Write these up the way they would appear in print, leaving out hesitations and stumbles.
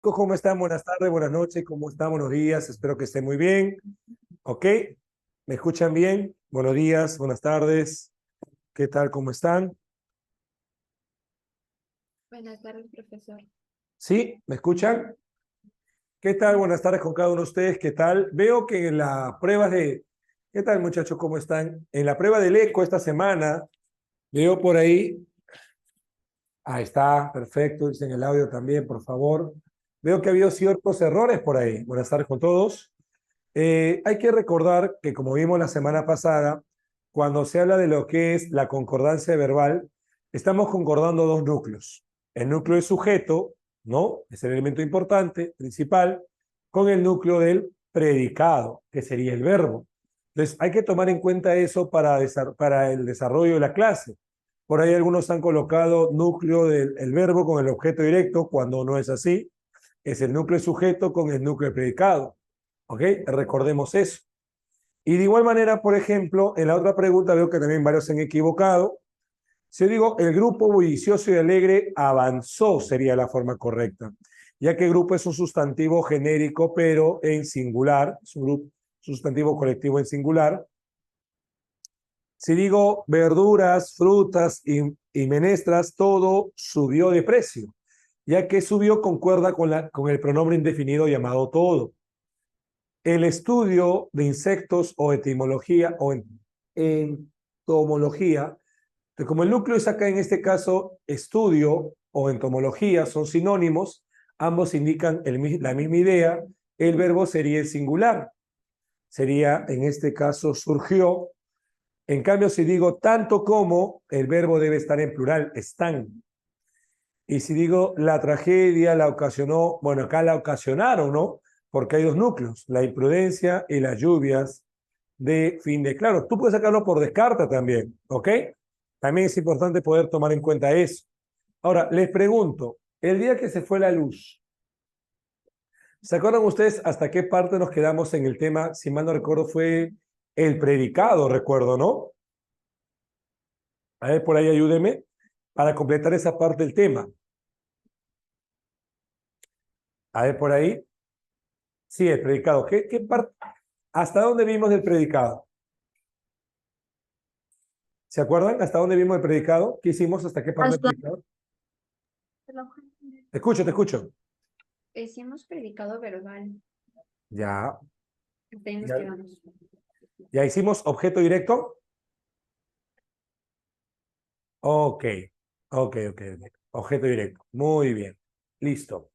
chicos, ¿cómo están? Buenas tardes, buenas noches, ¿cómo están? Buenos días, espero que estén muy bien. ¿Ok? ¿Me escuchan bien? Buenos días, buenas tardes. ¿Qué tal? ¿Cómo están? Buenas tardes, profesor. ¿Sí? ¿Me escuchan? ¿Qué tal? Buenas tardes con cada uno de ustedes. ¿Qué tal? Veo que en las pruebas de... ¿Qué tal, muchachos? ¿Cómo están? En la prueba del eco esta semana, veo por ahí... Ahí está, perfecto. Dicen el audio también, por favor. Veo que ha habido ciertos errores por ahí. Buenas tardes con todos. Hay que recordar que, como vimos la semana pasada, cuando se habla de lo que es la concordancia verbal, estamos concordando dos núcleos. El núcleo de sujeto, ¿no? Es el elemento importante, principal, con el núcleo del predicado, que sería el verbo. Entonces, hay que tomar en cuenta eso para el desarrollo de la clase. Por ahí algunos han colocado núcleo del el verbo con el objeto directo, cuando no es así. Es el núcleo de sujeto con el núcleo de predicado. ¿Ok? Recordemos eso. Y de igual manera, por ejemplo, en la otra pregunta veo que también varios se han equivocado. Si yo digo el grupo bullicioso y alegre avanzó, sería la forma correcta, ya que grupo es un sustantivo genérico, pero en singular, es un grupo, sustantivo colectivo en singular. Si digo verduras, frutas y menestras, todo subió de precio, ya que subió concuerda con el pronombre indefinido llamado todo. El estudio de insectos o etimología o entomología, que como el núcleo es acá en este caso estudio o entomología son sinónimos, ambos indican la misma idea, el verbo sería el singular, sería en este caso surgió. En cambio, si digo tanto como, el verbo debe estar en plural, están. Y si digo la tragedia la ocasionó, bueno, acá la ocasionaron, ¿no? Porque hay dos núcleos, la imprudencia y las lluvias de fin de... Claro, tú puedes sacarlo por descarta también, ¿ok? También es importante poder tomar en cuenta eso. Ahora, les pregunto, el día que se fue la luz, ¿se acuerdan ustedes hasta qué parte nos quedamos en el tema? Si mal no recuerdo, fue el predicado, recuerdo, ¿no? A ver, por ahí ayúdeme para completar esa parte del tema. A ver, por ahí. Sí, el predicado. ¿Qué parte? ¿Hasta dónde vimos el predicado? ¿Se acuerdan? ¿Hasta dónde vimos el predicado? ¿Qué hicimos? ¿Hasta qué parte del Hasta predicado? Te escucho, te escucho. hicimos predicado verbal. Ya, Hasta ahí nos ya, quedamos. ya hicimos objeto directo. Ok, ok. Objeto directo. Muy bien. Listo.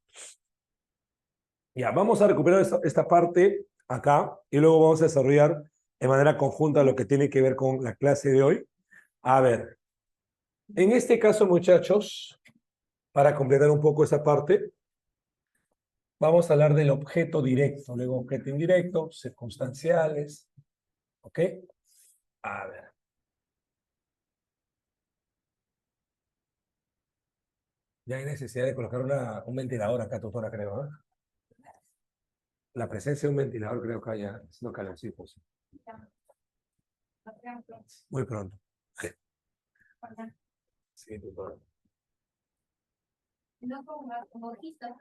Ya, vamos a recuperar esta parte acá y luego vamos a desarrollar de manera conjunta lo que tiene que ver con la clase de hoy. A ver, en este caso, muchachos, para completar un poco esa parte, vamos a hablar del objeto directo, luego objeto indirecto, circunstanciales, ¿ok? A ver. Ya hay necesidad de colocar un ventilador acá, tutora, creo, ¿eh? La presencia de un ventilador creo que haya haciendo calorcito. Sí. Muy pronto. Sí, tutora. No como hojita.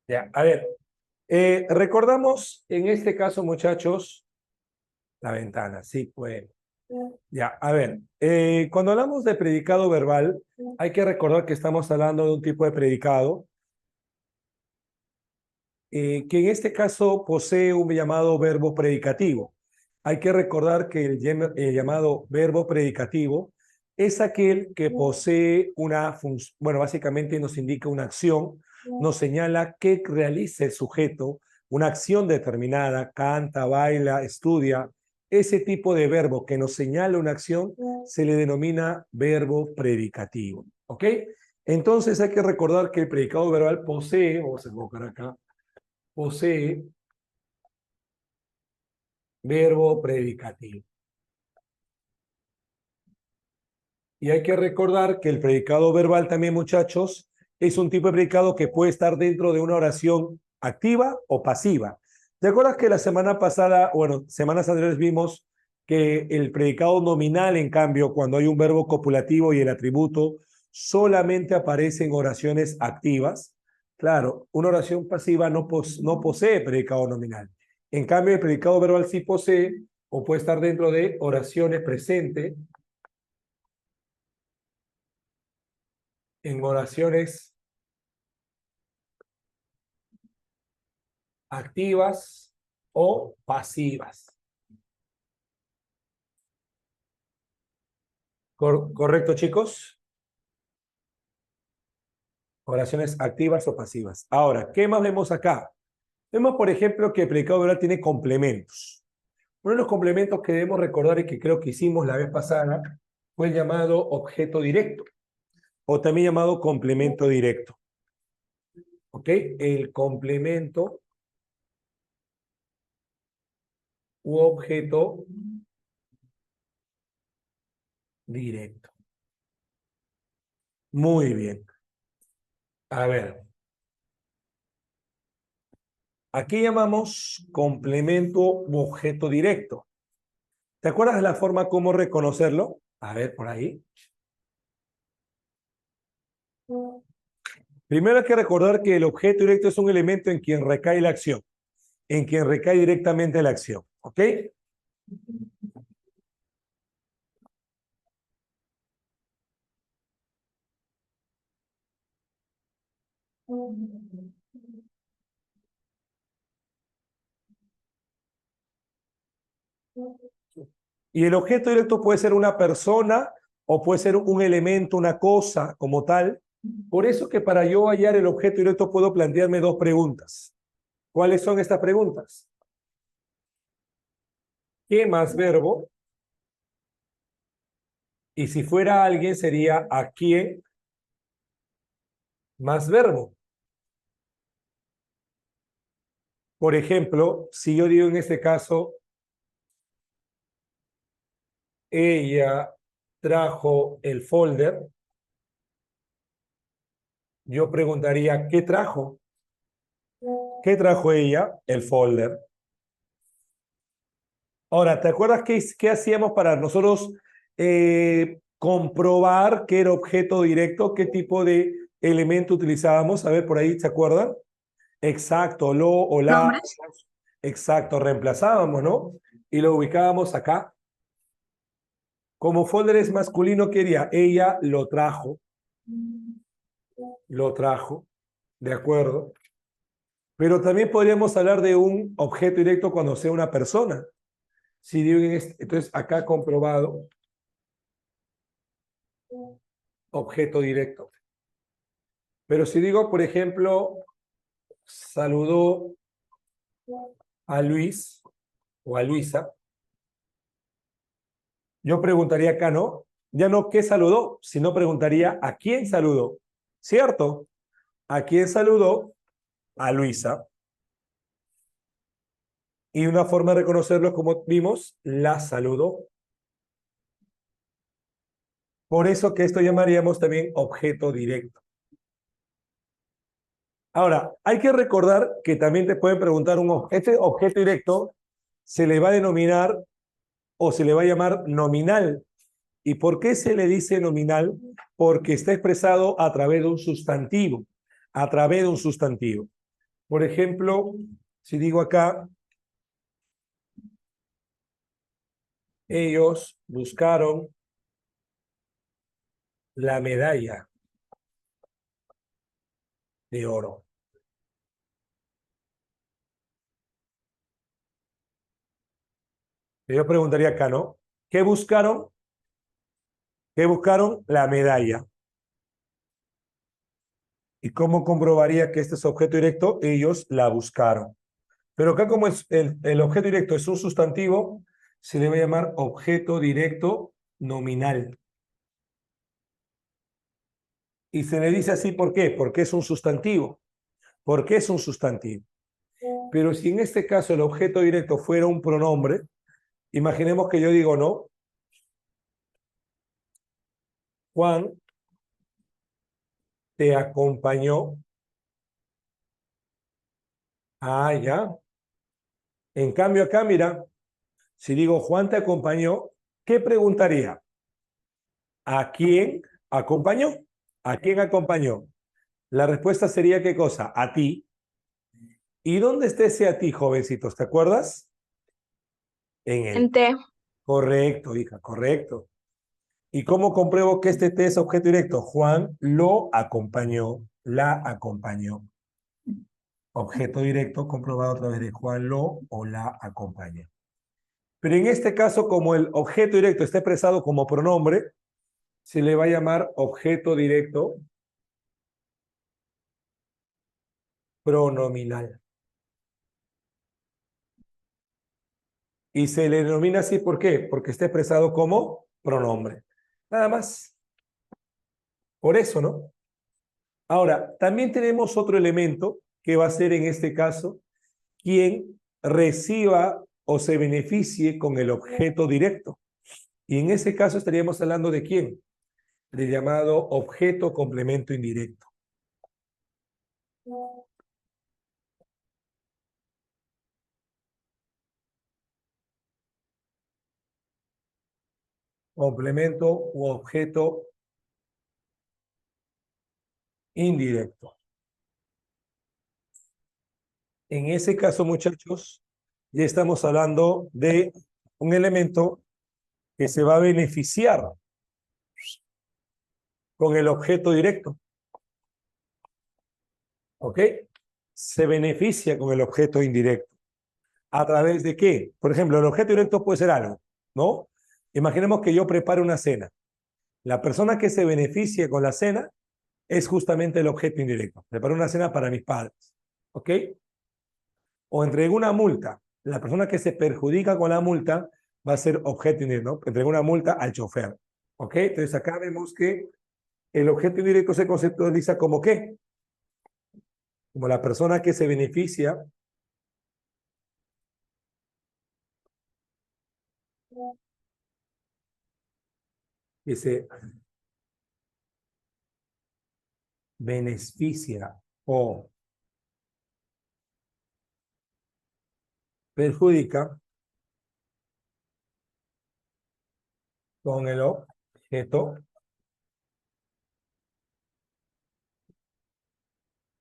Ya, a ver, recordamos en este caso, muchachos, la ventana, sí, pues. Ya, a ver, cuando hablamos de predicado verbal, hay que recordar que estamos hablando de un tipo de predicado que en este caso posee un llamado verbo predicativo. Hay que recordar que el llamado verbo predicativo es aquel que posee una función, bueno, básicamente nos indica una acción, nos señala qué realiza el sujeto, una acción determinada, canta, baila, estudia. Ese tipo de verbo que nos señala una acción se le denomina verbo predicativo. ¿Ok? Entonces hay que recordar que el predicado verbal posee, vamos a colocar acá, posee verbo predicativo. Y hay que recordar que el predicado verbal también, muchachos, es un tipo de predicado que puede estar dentro de una oración activa o pasiva. ¿Te acuerdas que la semana pasada, bueno, semanas anteriores vimos que el predicado nominal, en cambio, cuando hay un verbo copulativo y el atributo, solamente aparece en oraciones activas? Claro, una oración pasiva no posee predicado nominal. En cambio, el predicado verbal sí posee o puede estar dentro de oraciones presentes, en oraciones activas o pasivas. ¿Correcto, chicos? Oraciones activas o pasivas. Ahora, ¿qué más vemos acá? Vemos, por ejemplo, que el predicado verbal tiene complementos. Uno de los complementos que debemos recordar y que creo que hicimos la vez pasada fue el llamado objeto directo, o también llamado complemento directo. ¿Ok? El complemento u objeto directo. Muy bien. A ver, aquí llamamos complemento u objeto directo. ¿Te acuerdas de la forma cómo reconocerlo? A ver, por ahí. Primero hay que recordar que el objeto directo es un elemento en quien recae la acción, en quien recae directamente la acción. ¿Ok? Y el objeto directo puede ser una persona o puede ser un elemento, una cosa como tal. Por eso que para yo hallar el objeto directo puedo plantearme dos preguntas. ¿Cuáles son estas preguntas? ¿Qué más verbo? Y si fuera alguien sería ¿a quién más verbo? Por ejemplo, si yo digo en este caso, ella trajo el folder, yo preguntaría, ¿qué trajo? ¿Qué trajo ella? El folder. Ahora, ¿te acuerdas qué hacíamos para nosotros comprobar que era objeto directo? ¿Qué tipo de elemento utilizábamos? A ver, por ahí, ¿se acuerdan? Exacto, lo o la. ¿Nombres? Exacto, reemplazábamos, ¿no? Y lo ubicábamos acá. Como folder es masculino, quería, ella lo trajo. Lo trajo, ¿de acuerdo? Pero también podríamos hablar de un objeto directo cuando sea una persona. Si digo entonces acá comprobado objeto directo. Pero si digo, por ejemplo, saludó a Luis o a Luisa, yo preguntaría acá, ¿no? Ya no qué saludó, sino preguntaría a quién saludó. ¿Cierto? ¿A quién saludó? A Luisa. Y una forma de reconocerlo, como vimos, la saludó. Por eso que esto llamaríamos también objeto directo. Ahora, hay que recordar que también te pueden preguntar este objeto directo se le va a denominar o se le va a llamar nominal. ¿Y por qué se le dice nominal? Porque está expresado a través de un sustantivo, a través de un sustantivo. Por ejemplo, si digo acá, ellos buscaron la medalla de oro. Yo preguntaría acá, ¿no? ¿Qué buscaron? ¿Qué buscaron? La medalla. ¿Y cómo comprobaría que este es objeto directo? Ellos la buscaron. Pero acá como es el objeto directo es un sustantivo, se le va a llamar objeto directo nominal. Y se le dice así, ¿por qué? Porque es un sustantivo. ¿Por qué es un sustantivo? Pero si en este caso el objeto directo fuera un pronombre, imaginemos que yo digo, no, Juan te acompañó. Ah, ya. En cambio acá, mira, si digo Juan te acompañó, ¿qué preguntaría? ¿A quién acompañó? ¿A quién acompañó? La respuesta sería ¿qué cosa? A ti. ¿Y dónde está ese a ti, jovencitos? ¿Te acuerdas? En el. Ente. Correcto, hija, correcto. ¿Y cómo compruebo que este T es objeto directo? Juan lo acompañó, la acompañó. Objeto directo comprobado a través de Juan lo o la acompaña. Pero en este caso, como el objeto directo está expresado como pronombre, se le va a llamar objeto directo pronominal. Y se le denomina así, ¿por qué? Porque está expresado como pronombre. Nada más. Por eso, ¿no? Ahora, también tenemos otro elemento que va a ser en este caso quien reciba o se beneficie con el objeto directo. Y en ese caso estaríamos hablando de quién? Del llamado objeto complemento indirecto. Complemento u objeto indirecto. En ese caso, muchachos, ya estamos hablando de un elemento que se va a beneficiar con el objeto directo. ¿Ok? Se beneficia con el objeto indirecto. ¿A través de qué? Por ejemplo, el objeto directo puede ser algo, ¿no? Imaginemos que yo preparo una cena. La persona que se beneficia con la cena es justamente el objeto indirecto. Preparo una cena para mis padres. ¿Ok? O entrego una multa. La persona que se perjudica con la multa va a ser objeto indirecto, ¿no? Entrego una multa al chofer. ¿Ok? Entonces acá vemos que el objeto indirecto se conceptualiza como ¿qué? Como la persona que se beneficia que se beneficia o perjudica con el objeto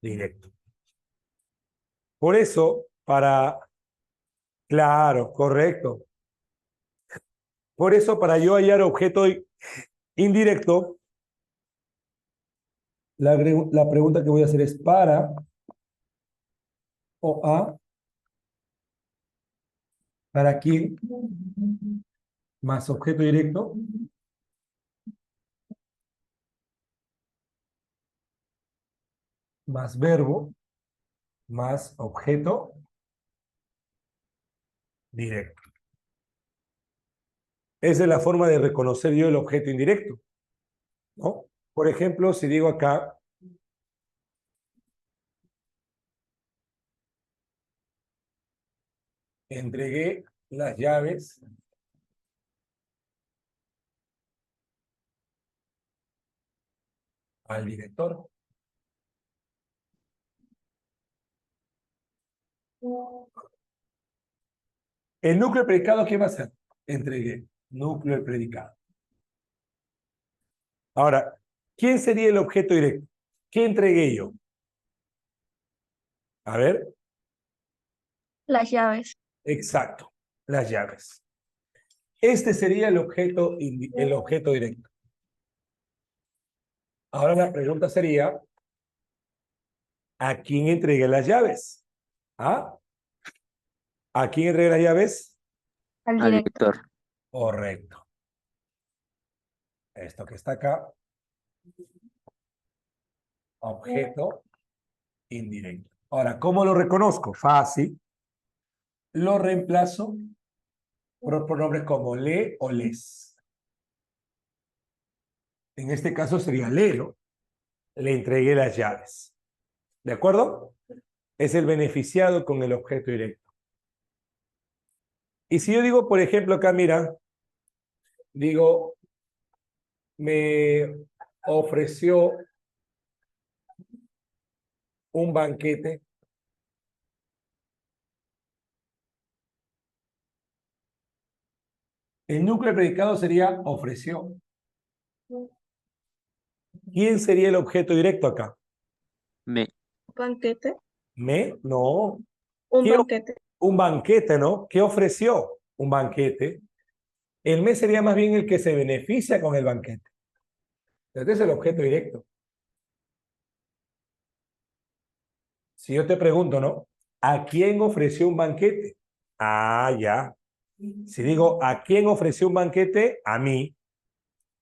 directo. Por eso, claro, correcto. Por eso, para yo hallar objeto indirecto, la pregunta que voy a hacer es para o a, ¿para quién? Más objeto directo. Más verbo, más objeto directo. Esa es la forma de reconocer yo el objeto indirecto, ¿no? Por ejemplo, si digo acá, entregué las llaves al director. El núcleo del predicado, ¿qué va a hacer? Entregué. Núcleo del predicado. Ahora, ¿quién sería el objeto directo? ¿Qué entregué yo? A ver, Las llaves. exacto, las llaves. Este sería el objeto directo. Ahora la pregunta sería, ¿a quién entregué las llaves? ¿Ah? ¿A quién entregué las llaves? Al Al director. director. Correcto. Esto que está acá, objeto indirecto. Ahora, ¿cómo lo reconozco? Fácil. Lo reemplazo por pronombres como le o les. En este caso sería le, ¿no? Le entregué las llaves. ¿De acuerdo? Es el beneficiado con el objeto directo. Y si yo digo, por ejemplo, acá, mira, digo, me ofreció un banquete. El núcleo del predicado sería ofreció. ¿Quién sería el objeto directo acá? Me. Banquete. ¿Me? No. Un ¿Qué banquete. Un banquete, ¿no? ¿Qué ofreció? Un banquete. El me sería más bien el que se beneficia con el banquete. Este es el objeto directo. Si yo te pregunto, ¿no? ¿A quién ofreció un banquete? Ah, ya. Si digo, ¿a quién ofreció un banquete? A mí.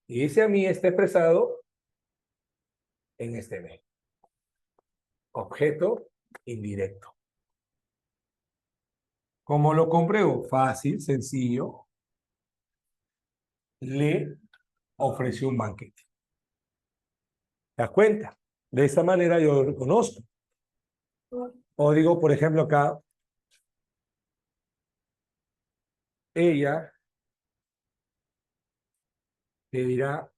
Y ese a mí está expresado en este me. Objeto indirecto. ¿Cómo lo compruebo? Fácil, sencillo. Le ofreció un banquete. ¿Te das cuenta? De esa manera yo lo reconozco. O digo, por ejemplo, acá, ella te dirá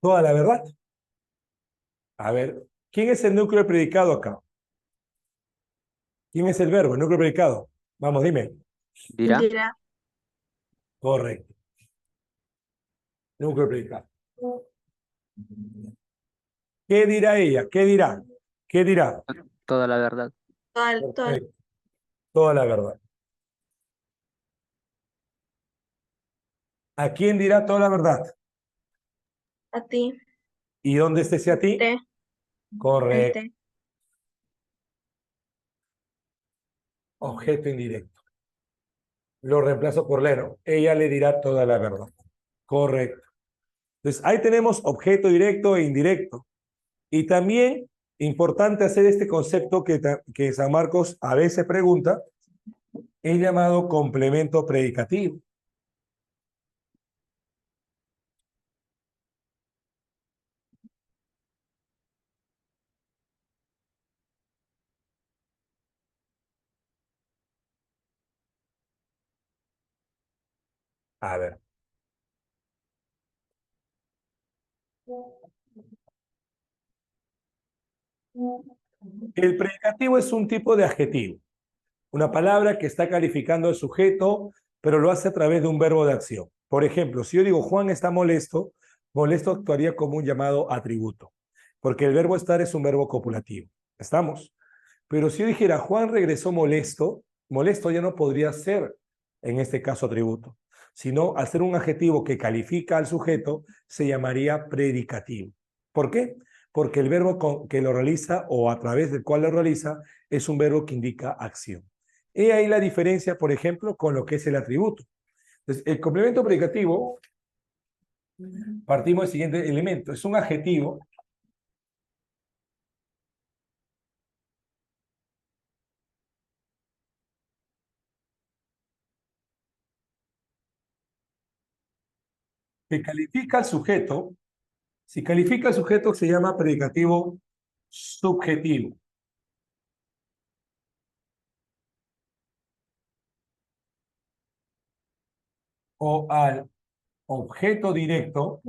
toda la verdad. A ver, ¿quién es el núcleo del predicado acá? ¿Quién es el verbo, el núcleo del predicado? Vamos, dime. Dirá. Dirá. Correcto. Núcleo del predicado. ¿Qué dirá ella? ¿Qué dirá? ¿Qué dirá? Toda la verdad. Perfecto. Toda la verdad. ¿A quién dirá toda la verdad? A ti. ¿Y dónde está ese a ti? Te. El Correcto. te. Objeto indirecto. Lo reemplazo por Leno. Ella le dirá toda la verdad. Correcto. Entonces, ahí tenemos objeto directo e indirecto. Y también, importante hacer este concepto que San Marcos a veces pregunta, es llamado complemento predicativo. A ver. El predicativo es un tipo de adjetivo. Una palabra que está calificando al sujeto, pero lo hace a través de un verbo de acción. Por ejemplo, si yo digo Juan está molesto, molesto actuaría como un llamado atributo, porque el verbo estar es un verbo copulativo. ¿Estamos? Pero si yo dijera Juan regresó molesto, molesto ya no podría ser en este caso atributo, sino al ser un adjetivo que califica al sujeto, se llamaría predicativo. ¿Por qué? Porque el verbo que lo realiza o a través del cual lo realiza es un verbo que indica acción. He ahí la diferencia, por ejemplo, con lo que es el atributo. Entonces, el complemento predicativo, partimos del siguiente elemento, es un adjetivo que califica al sujeto. Si califica al sujeto, se llama predicativo subjetivo. O al objeto directo,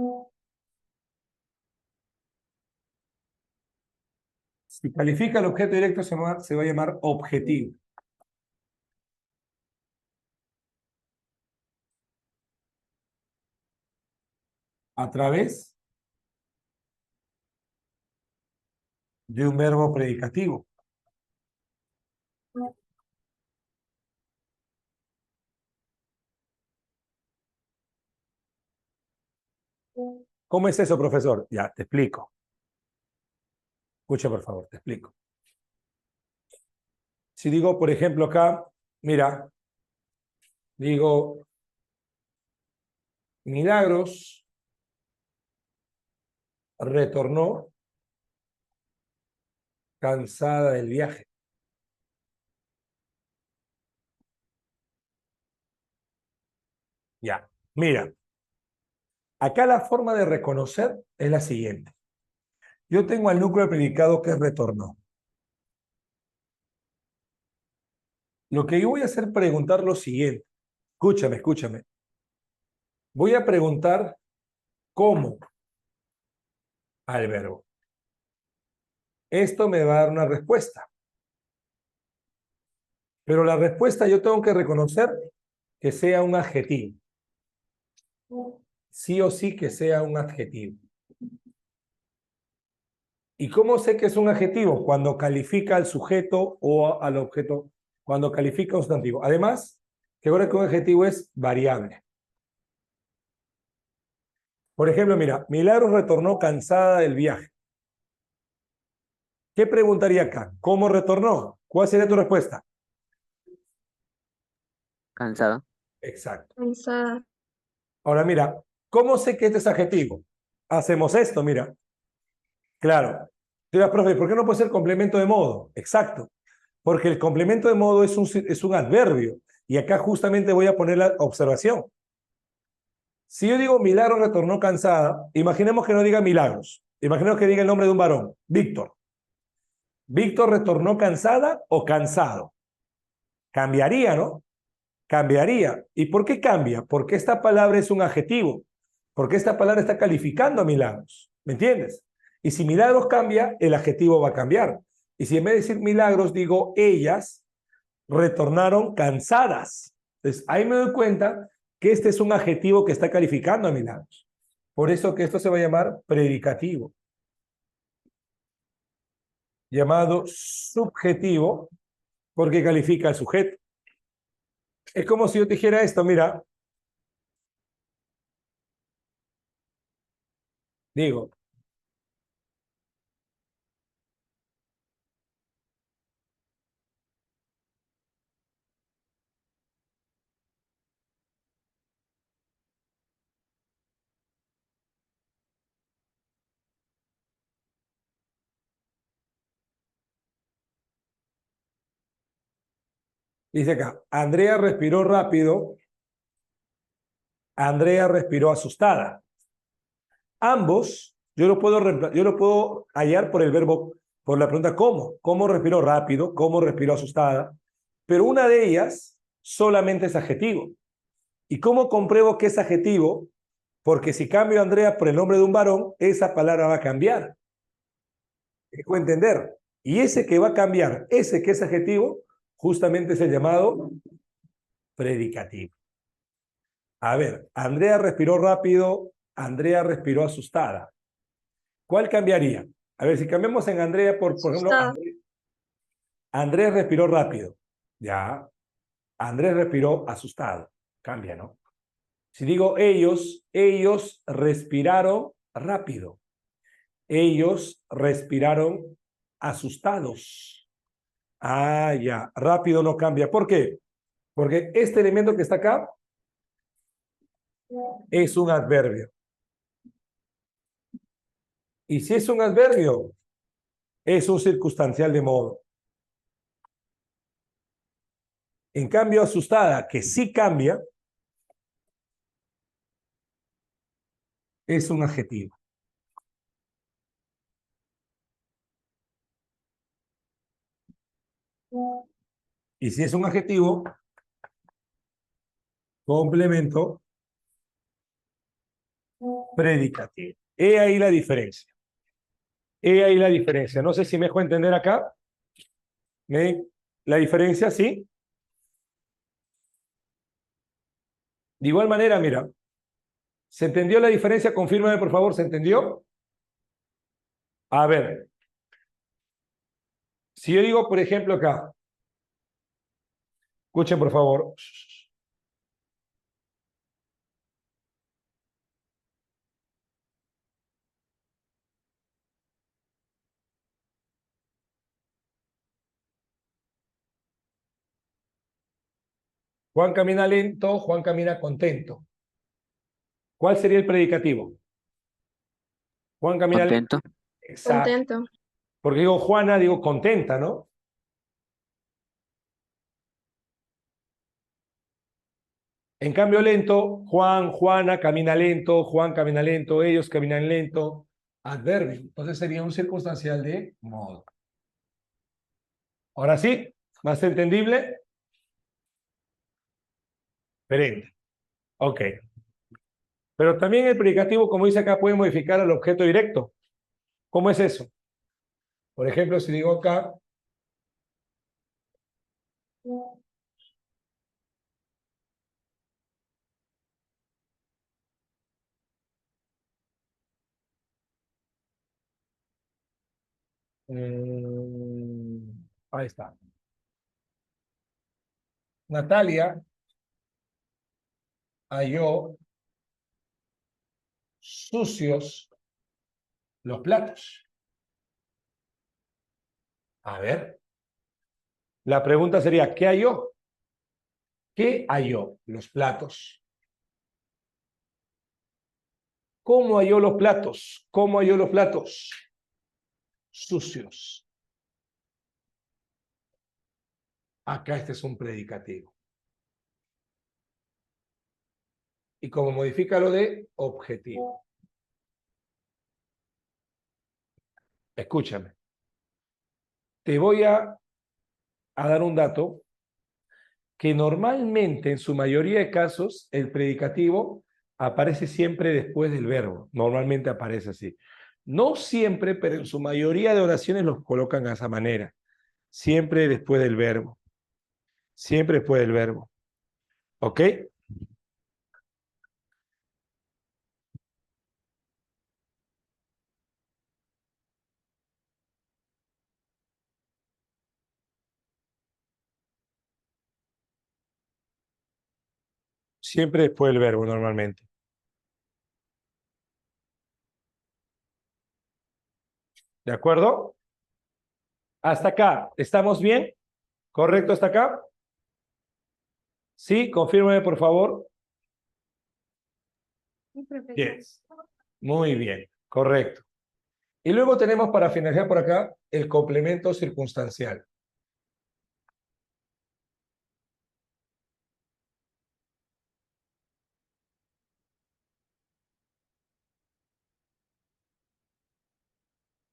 si califica al objeto directo, se va a llamar objetivo. A través de un verbo predicativo. ¿Cómo es eso, profesor? Ya, te explico. Escucha, por favor, te explico. Si digo, por ejemplo, acá, mira, digo, Milagros retornó cansada del viaje. Ya, mira, acá la forma de reconocer es la siguiente. Yo tengo al núcleo del predicado que retornó. Lo que yo voy a hacer es preguntar lo siguiente. Escúchame, escúchame. Voy a preguntar cómo al verbo. Esto me va a dar una respuesta. Pero la respuesta yo tengo que reconocer que sea un adjetivo. Sí o sí que sea un adjetivo. ¿Y cómo sé que es un adjetivo? Cuando califica al sujeto o al objeto, cuando califica un sustantivo. Además, que ahora que un adjetivo es variable. Por ejemplo, mira, Milagros retornó cansada del viaje. ¿Qué preguntaría acá? ¿Cómo retornó? ¿Cuál sería tu respuesta? Cansado. Exacto. Cansada. Ahora mira, ¿cómo sé que este es adjetivo? Hacemos esto, mira. Claro. Tú dirás, profe, ¿por qué no puede ser complemento de modo? Exacto. Porque el complemento de modo es un adverbio. Y acá justamente voy a poner la observación. Si yo digo Milagros retornó cansada, imaginemos que no diga Milagros. Imaginemos que diga el nombre de un varón, Víctor. ¿Víctor retornó cansada o cansado? Cambiaría, ¿no? Cambiaría. ¿Y por qué cambia? Porque esta palabra es un adjetivo. Porque esta palabra está calificando a Milagros. ¿Me entiendes? Y si Milagros cambia, el adjetivo va a cambiar. Y si en vez de decir Milagros digo ellas retornaron cansadas. Entonces ahí me doy cuenta que este es un adjetivo que está calificando a Milagros. Por eso que esto se va a llamar predicativo. Llamado subjetivo porque califica al sujeto. Es como si yo te dijera esto, mira. Digo, dice acá, Andrea respiró rápido, Andrea respiró asustada. Ambos, yo lo puedo hallar por el verbo, por la pregunta ¿cómo? ¿Cómo respiró rápido? ¿Cómo respiró asustada? Pero una de ellas solamente es adjetivo. ¿Y cómo compruebo que es adjetivo? Porque si cambio a Andrea por el nombre de un varón, esa palabra va a cambiar. Dejo entender. Y ese que va a cambiar, ese que es adjetivo, justamente es el llamado predicativo. A ver, Andrea respiró rápido, Andrea respiró asustada. ¿Cuál cambiaría? A ver, si cambiamos en Andrea por ejemplo, Asustada. Andrés respiró rápido. Ya. Andrés respiró asustado. Cambia, ¿no? Si digo ellos respiraron rápido. Ellos respiraron asustados. Ah, ya. Rápido no cambia. ¿Por qué? Porque este elemento que está acá es un adverbio. Y si es un adverbio, es un circunstancial de modo. En cambio, asustada, que sí cambia, es un adjetivo. Y si es un adjetivo, complemento predicativo. He ahí la diferencia. He ahí la diferencia. No sé si me dejo entender acá. La diferencia, sí. De igual manera, mira, ¿se entendió la diferencia? Confírmame, por favor, ¿se entendió? A ver, si yo digo, por ejemplo, acá, escuchen, por favor. Juan camina lento, Juan camina contento. ¿Cuál sería el predicativo? Juan camina lento. Contento. Exacto. Contento. Porque digo Juana, digo contenta, ¿no? En cambio lento, Juan, Juana camina lento, Juan camina lento, ellos caminan lento. Adverbio. Entonces sería un circunstancial de modo. Ahora sí, más entendible. Diferente. Ok. Pero también el predicativo, como dice acá, puede modificar al objeto directo. ¿Cómo es eso? Por ejemplo, si digo acá, ahí está. Natalia halló sucios los platos. A ver, la pregunta sería, ¿qué halló? ¿Qué halló? Los platos. ¿Cómo halló los platos? ¿Cómo halló los platos? Sucios. Acá este es un predicativo. Y como modifica lo de objetivo. Escúchame. Te voy a dar un dato que normalmente, en su mayoría de casos, el predicativo aparece siempre después del verbo. Normalmente aparece así. No siempre, pero en su mayoría de oraciones los colocan de esa manera. Siempre después del verbo. Siempre después del verbo. ¿Ok? Siempre después del verbo, normalmente. ¿De acuerdo? Hasta acá. ¿Estamos bien? ¿Correcto hasta acá? Sí, confírmeme, por favor. Sí, profesor. Yes. Muy bien, correcto. Y luego tenemos para finalizar por acá el complemento circunstancial.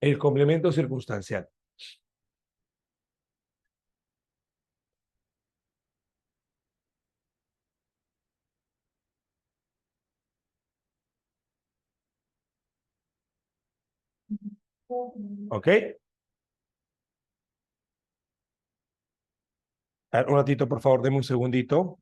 El complemento circunstancial. ¿Ok? A ver, un ratito, por favor, deme un segundito.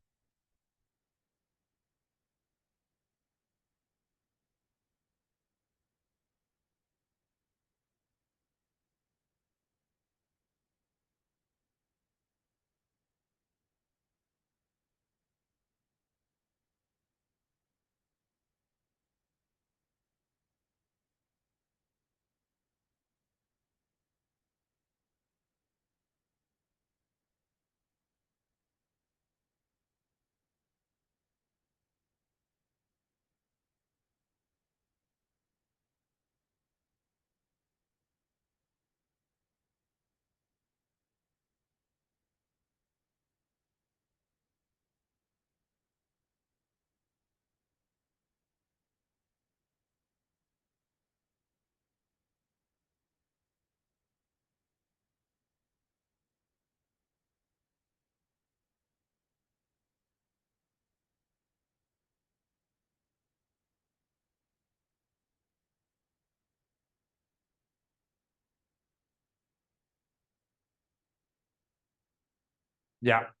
Ya.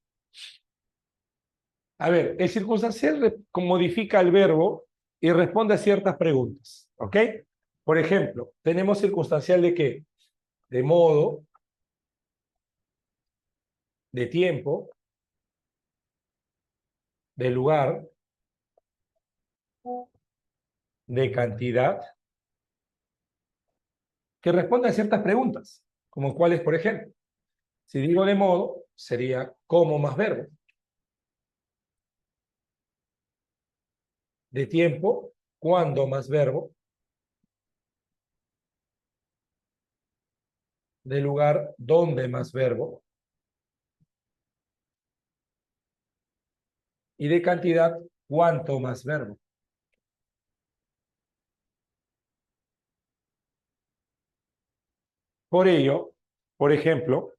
A ver, el circunstancial modifica el verbo y responde a ciertas preguntas, ¿ok? Por ejemplo, tenemos circunstancial de qué? De modo, de tiempo, de lugar, de cantidad, que responde a ciertas preguntas, como cuáles, por ejemplo. Si digo de modo, sería cómo más verbo. De tiempo, cuándo más verbo. De lugar, dónde más verbo. Y de cantidad, cuánto más verbo. Por ello, por ejemplo,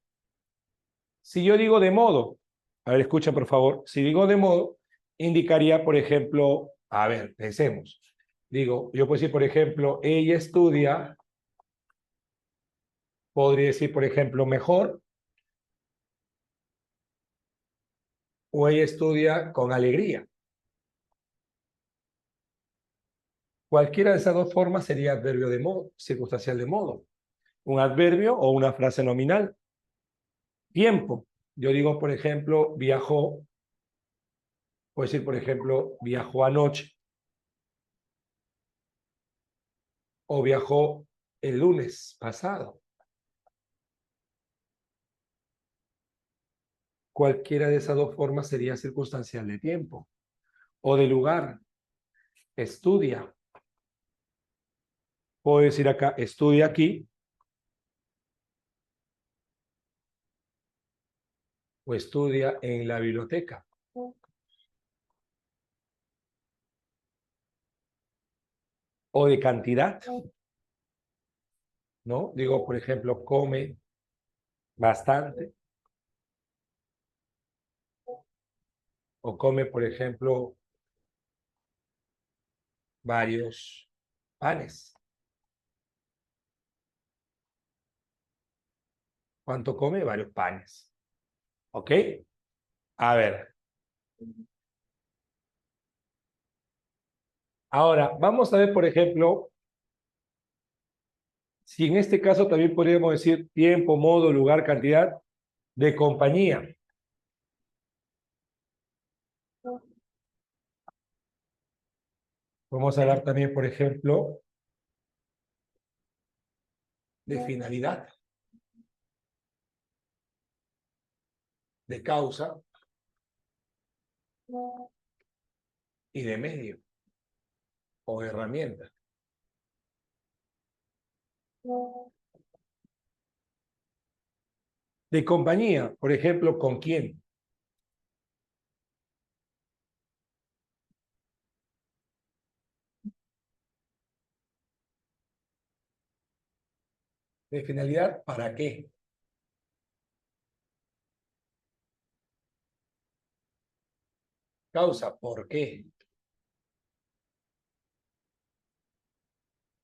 si yo digo de modo, a ver, escucha por favor, si digo de modo, indicaría, por ejemplo, a ver, pensemos. Digo, yo puedo decir, por ejemplo, ella estudia, podría decir, por ejemplo, mejor, o ella estudia con alegría. Cualquiera de esas dos formas sería adverbio de modo, circunstancial de modo. Un adverbio o una frase nominal. Tiempo. Yo digo, por ejemplo, viajó. Puedo decir, por ejemplo, viajó anoche. O viajó el lunes pasado. Cualquiera de esas dos formas sería circunstancial de tiempo. O de lugar. Estudia. Puedo decir acá, estudia aquí. O estudia en la biblioteca. O de cantidad. ¿No? Digo, por ejemplo, come bastante. O come, por ejemplo, varios panes. ¿Cuánto come? Varios panes. ¿Ok? A ver. Ahora, vamos a ver, por ejemplo, si en este caso también podríamos decir tiempo, modo, lugar, cantidad de compañía. Vamos a hablar también, por ejemplo, de finalidad, de causa y de medio o herramienta. De compañía, por ejemplo, ¿con quién? De finalidad, ¿para qué? Causa, ¿por qué?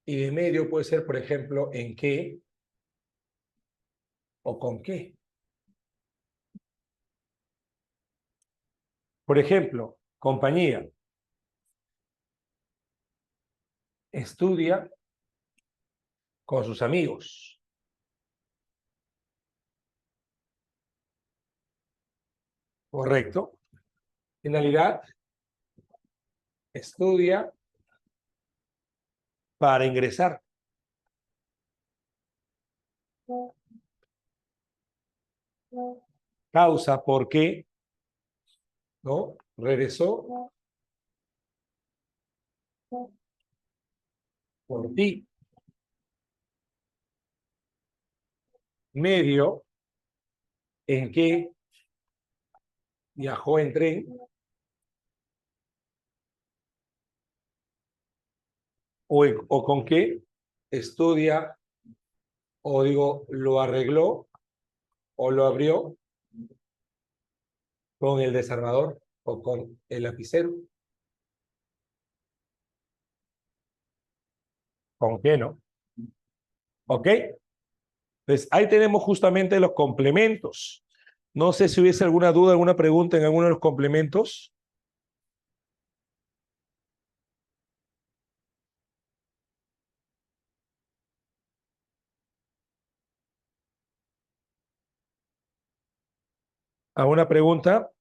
Y de medio puede ser, por ejemplo, ¿en qué o con qué? Por ejemplo, compañía. Estudia con sus amigos. Correcto. Finalidad. Estudia para ingresar. Causa, ¿por qué? ¿No? Regresó por ti. Medio, ¿en qué viajó en tren? O con qué estudia, o digo, lo arregló o lo abrió con el desarmador o con el lapicero. ¿Con qué no? ¿Ok? Entonces, ahí tenemos justamente los complementos. No sé si hubiese alguna duda, alguna pregunta en alguno de los complementos. ¿Alguna pregunta?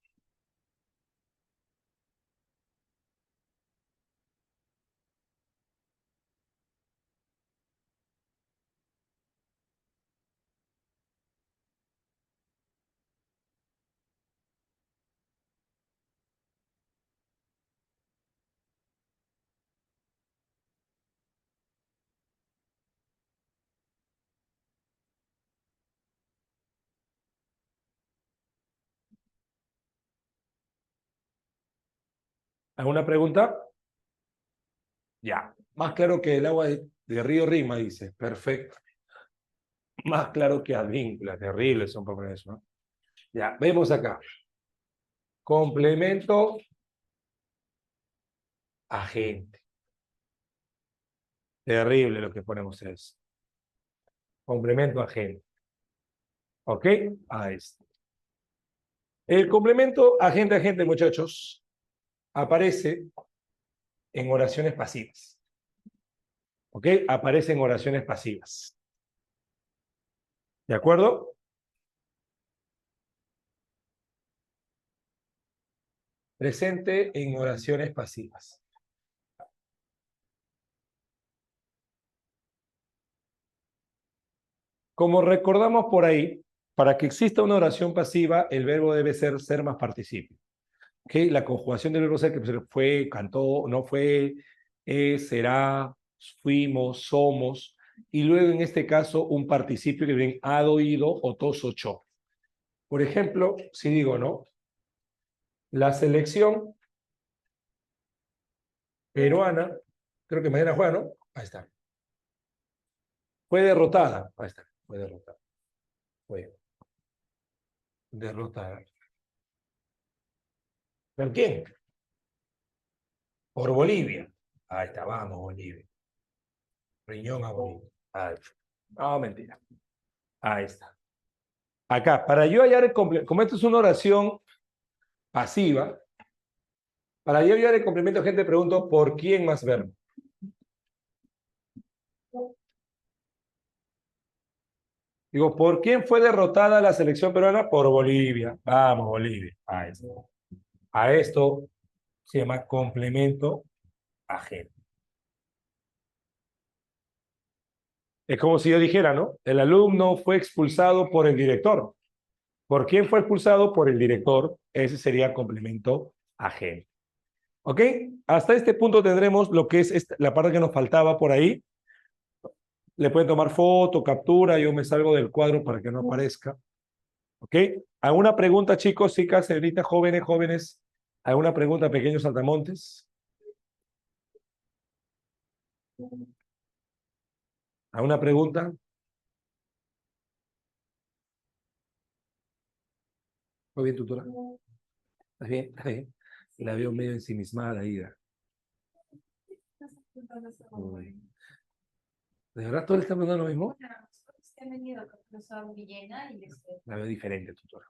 ¿Alguna pregunta? Ya. Más claro que el agua de río Rima, dice. Perfecto. Más claro que Advíncula. Terribles son para eso, ¿no? Ya, vemos acá. Complemento agente. Terrible lo que ponemos es. Complemento agente. ¿Ok? Ahí está. El complemento agente-agente, muchachos, aparece en oraciones pasivas. ¿Ok? Aparece en oraciones pasivas. ¿De acuerdo? Presente en oraciones pasivas. Como recordamos por ahí, para que exista una oración pasiva, el verbo debe ser más participio. ¿Ok? La conjugación del verbo ser, que fue, cantó, no fue, es, será, fuimos, somos, y luego en este caso un participio que viene ha oído o tos o cho. Por ejemplo, si digo, ¿no? La selección peruana, creo que mañana juega, ¿no? Ahí está. Fue derrotada. Ahí está. Fue derrotada. Fue derrotada. ¿Por quién? Por Bolivia. Ahí está, vamos, Bolivia. Riñón a Bolivia. Ahí está. No, mentira. Ahí está. Acá, para yo hallar el complemento, como esto es una oración pasiva, para yo hallar el complemento, gente, pregunto, ¿por quién más verbo? Digo, ¿por quién fue derrotada la selección peruana? Por Bolivia. Vamos, Bolivia. Ahí está. A esto se llama complemento ajeno. Es como si yo dijera, ¿no? El alumno fue expulsado por el director. ¿Por quién fue expulsado? Por el director. Ese sería complemento ajeno. ¿Ok? Hasta este punto tendremos lo que es la parte que nos faltaba por ahí. Le pueden tomar foto, captura, yo me salgo del cuadro para que no aparezca. ¿Ok? ¿Alguna pregunta, chicos, chicas, señoritas, jóvenes, jóvenes? ¿Alguna pregunta, pequeños saltamontes? ¿Alguna pregunta? ¿Muy bien, tutora? ¿Estás bien? ¿Estás bien? La veo medio ensimismada, Ida. Uy. ¿De verdad tú le estás preguntando lo mismo? La veo diferente, tutora.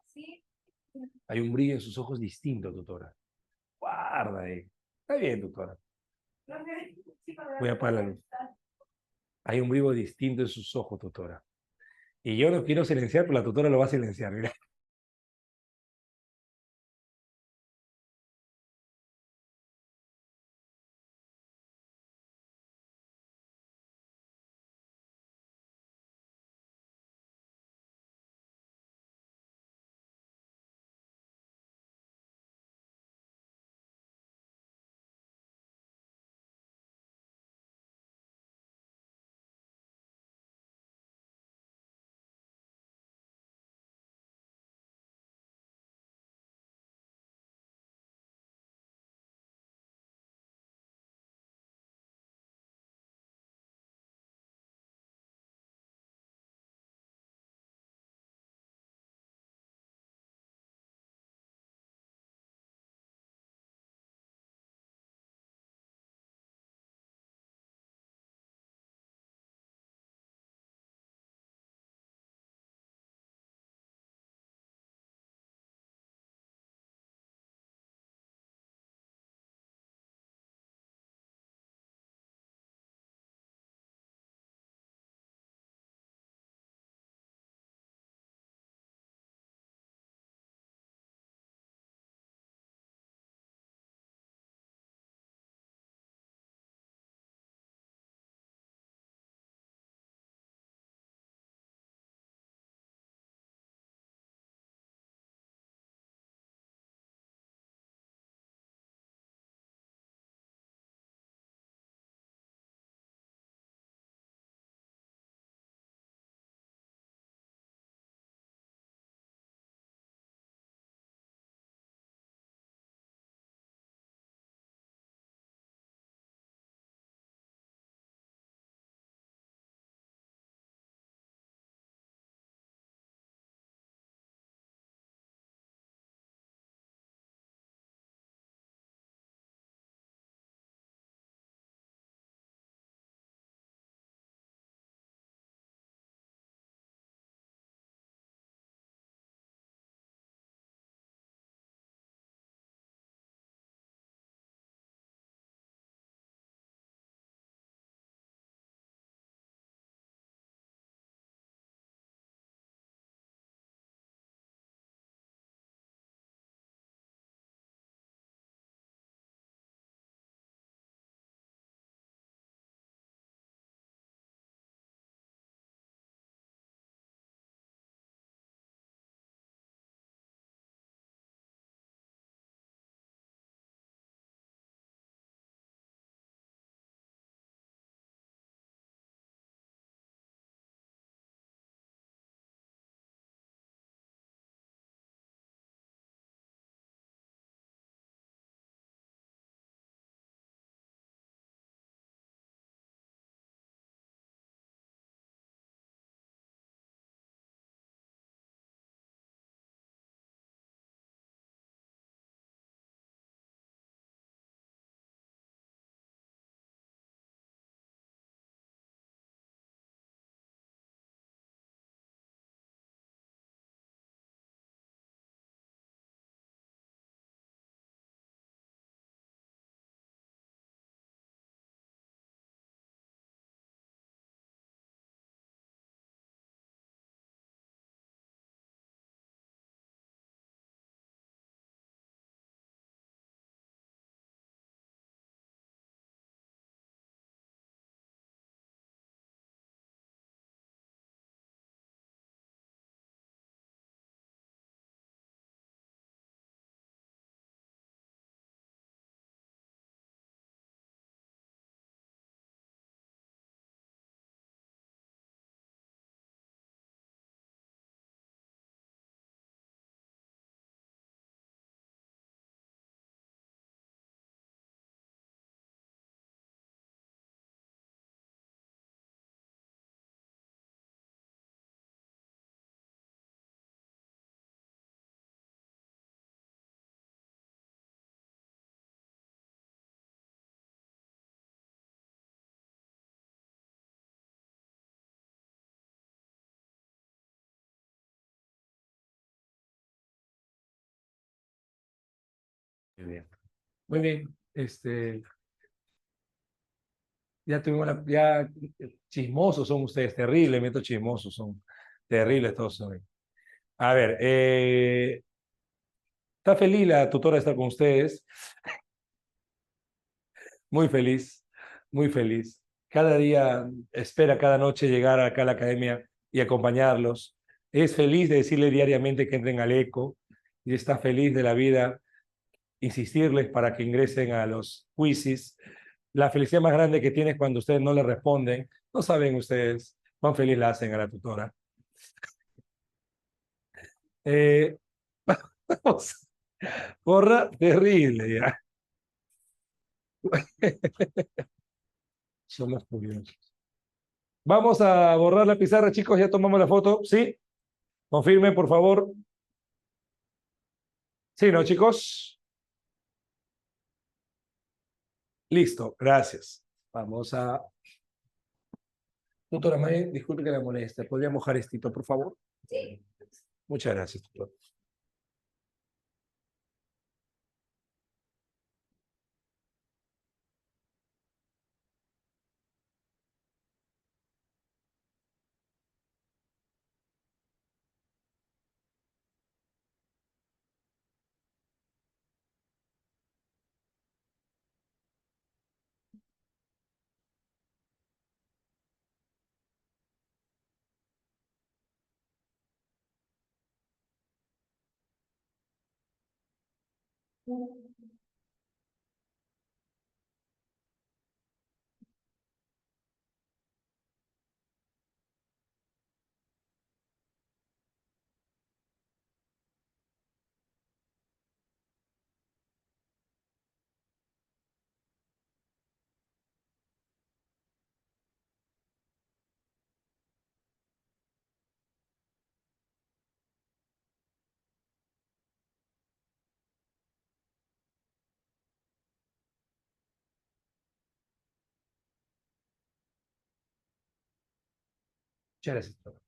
Hay un brillo en sus ojos distinto, tutora. Guarda, Está bien, tutora. Voy a apagar la luz. Hay un brillo distinto en sus ojos, tutora. Y yo no quiero silenciar, pero la tutora lo va a silenciar. Mira. Muy bien. Muy bien. Ya tuvimos ya chismosos son ustedes, terribles, meto chismosos son. Terribles todos son. A ver, está feliz la tutora de estar con ustedes. Muy feliz, muy feliz. Cada día espera cada noche llegar acá a la academia y acompañarlos. Es feliz de decirle diariamente que entren al ECO y está feliz de la vida insistirles para que ingresen a los quizzes. La felicidad más grande que tiene es cuando ustedes no le responden. No saben ustedes cuán feliz la hacen a la tutora. Eh, vamos. Porra terrible ya. Somos curiosos. Vamos a borrar la pizarra, chicos. Ya tomamos la foto. ¿Sí? Confirmen, por favor. Sí, ¿no, chicos? Listo, gracias. Vamos a... Doctora May, disculpe que la moleste. ¿Podría mojar estito, por favor? Sí. Muchas gracias, doctor. Muchas gracias, doctor.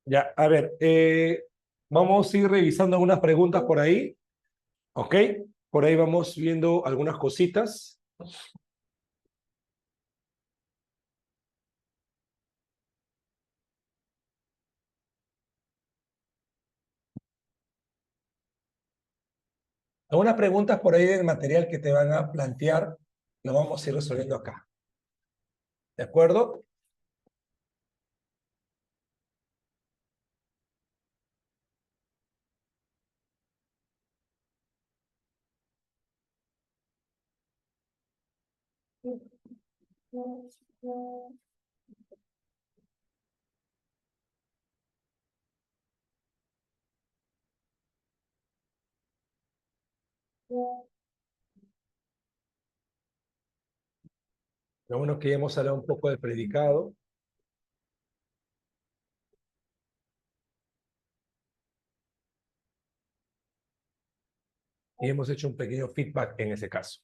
Ya, a ver, vamos a ir revisando algunas preguntas por ahí, ¿ok? Por ahí vamos viendo algunas cositas. Algunas preguntas por ahí del material que te van a plantear, lo vamos a ir resolviendo acá. ¿De acuerdo? Lo bueno que ya hemos hablado un poco del predicado. Y hemos hecho un pequeño feedback en ese caso.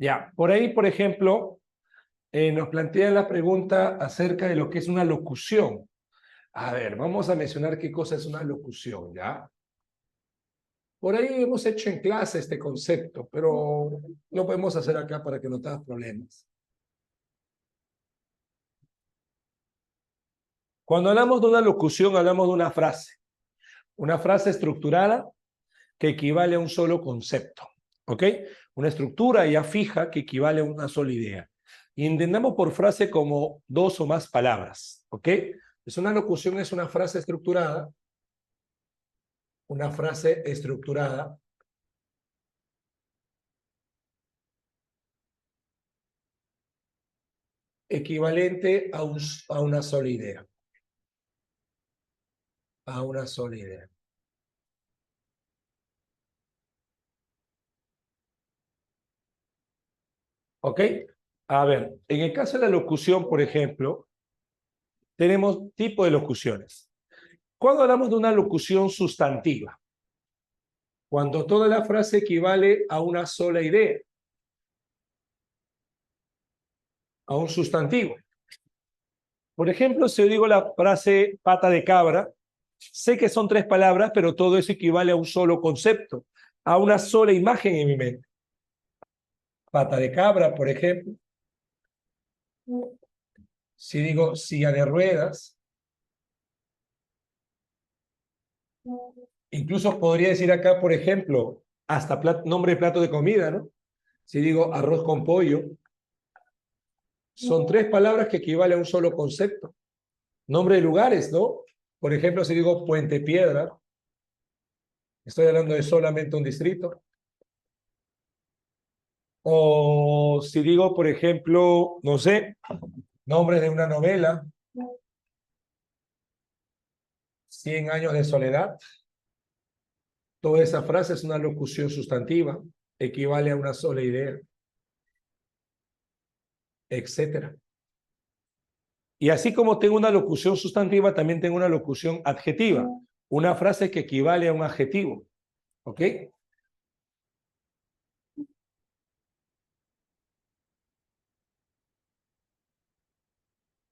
Ya, por ahí, por ejemplo, nos plantean la pregunta acerca de lo que es una locución. A ver, vamos a mencionar qué cosa es una locución, ¿ya? Por ahí hemos hecho en clase este concepto, pero lo podemos hacer acá para que no tengas problemas. Cuando hablamos de una locución, hablamos de una frase estructurada que equivale a un solo concepto, ¿ok? Una estructura ya fija que equivale a una sola idea. Y entendamos por frase como dos o más palabras, ¿ok? Pues una locución es una frase estructurada equivalente a una sola idea. A una sola idea. ¿Ok? A ver, en el caso de la locución, por ejemplo, tenemos tipo de locuciones. Cuando hablamos de una locución sustantiva, cuando toda la frase equivale a una sola idea, a un sustantivo. Por ejemplo, si yo digo la frase pata de cabra, sé que son tres palabras, pero todo eso equivale a un solo concepto, a una sola imagen en mi mente. Pata de cabra, por ejemplo. Si digo silla de ruedas, incluso podría decir acá, por ejemplo, hasta nombre de plato de comida, ¿no? Si digo arroz con pollo, son tres palabras que equivalen a un solo concepto. Nombre de lugares, ¿no? Por ejemplo, si digo Puente Piedra, estoy hablando de solamente un distrito. O si digo, por ejemplo, no sé, nombre de una novela, 100 años de soledad. Toda esa frase es una locución sustantiva, equivale a una sola idea. etcétera. Y así como tengo una locución sustantiva, también tengo una locución adjetiva. Una frase que equivale a un adjetivo. ¿Ok?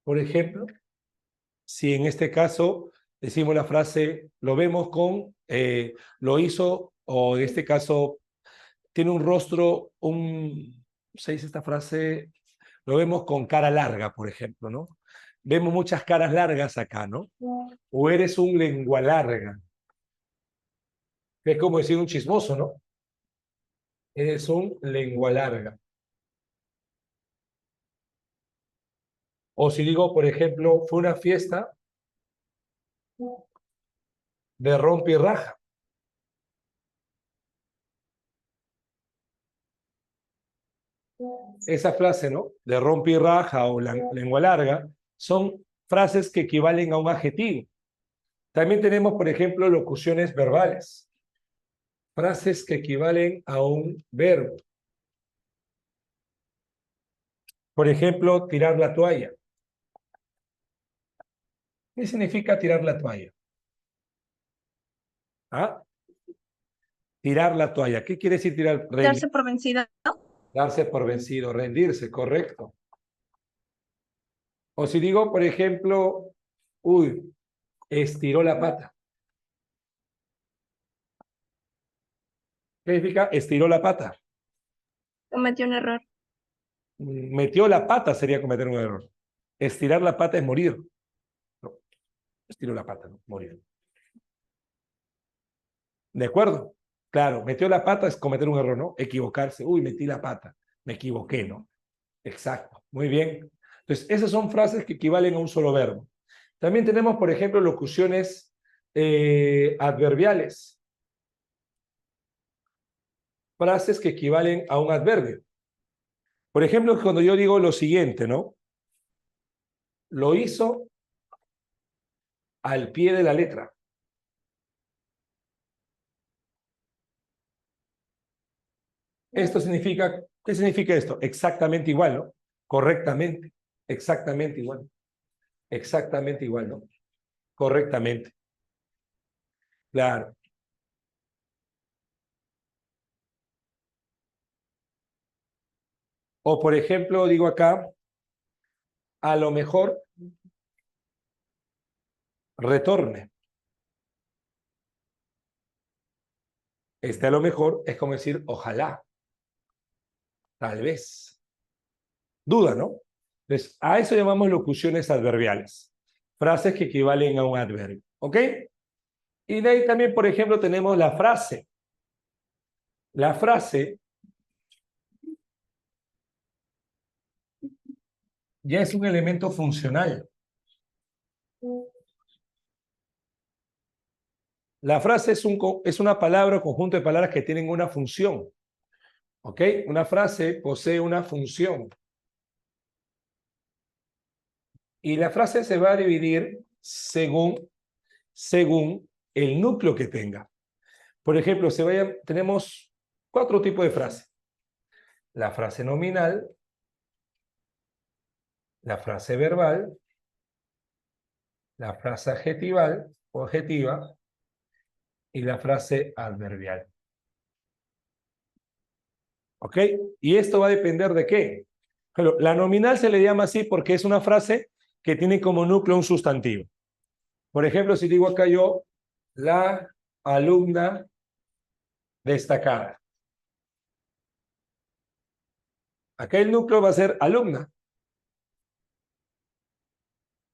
Por ejemplo, si en este caso decimos la frase, lo vemos con, lo hizo, o en este caso, tiene un rostro, se dice esta frase, lo vemos con cara larga, por ejemplo, ¿no? Vemos muchas caras largas acá, ¿no? O eres un lengua larga. Es como decir un chismoso, ¿no? Eres un lengua larga. O si digo, por ejemplo, fue una fiesta de rompe y raja. Esa frase, ¿no? De rompe y raja o lengua larga, son frases que equivalen a un adjetivo. También tenemos, por ejemplo, locuciones verbales. Frases que equivalen a un verbo. Por ejemplo, tirar la toalla. ¿Qué significa tirar la toalla? ¿Ah? Tirar la toalla. ¿Qué quiere decir tirar? Darse por vencida. Darse por vencido, rendirse, correcto. O si digo, por ejemplo, uy, estiró la pata. ¿Qué significa estiró la pata? Cometió un error. Metió la pata sería cometer un error. Estirar la pata es morir. No, estiró la pata, no, morir. ¿De acuerdo? Claro, metió la pata es cometer un error, ¿no? Equivocarse. Uy, metí la pata. Me equivoqué, ¿no? Exacto. Muy bien. Entonces, esas son frases que equivalen a un solo verbo. También tenemos, por ejemplo, locuciones adverbiales. Frases que equivalen a un adverbio. Por ejemplo, cuando yo digo lo siguiente, ¿no? Lo hizo al pie de la letra. Esto significa, ¿qué significa esto? Exactamente igual, ¿no? Correctamente, exactamente igual. Exactamente igual, ¿no? Correctamente. Claro. O por ejemplo, digo acá, a lo mejor retorne. Este a lo mejor es como decir ojalá, tal vez. Duda, ¿no? Entonces, a eso llamamos locuciones adverbiales. Frases que equivalen a un adverbio. ¿Ok? Y de ahí también, por ejemplo, tenemos la frase. La frase ya es un elemento funcional. La frase es una palabra o conjunto de palabras que tienen una función. ¿Ok? Una frase posee una función. Y la frase se va a dividir según el núcleo que tenga. Por ejemplo, tenemos 4 tipos de frases. La frase nominal, la frase verbal, la frase adjetival o adjetiva y la frase adverbial. ¿Ok? Y esto va a depender de qué. Pero la nominal se le llama así porque es una frase que tiene como núcleo un sustantivo. Por ejemplo, si digo acá yo, la alumna destacada. Acá el núcleo va a ser alumna.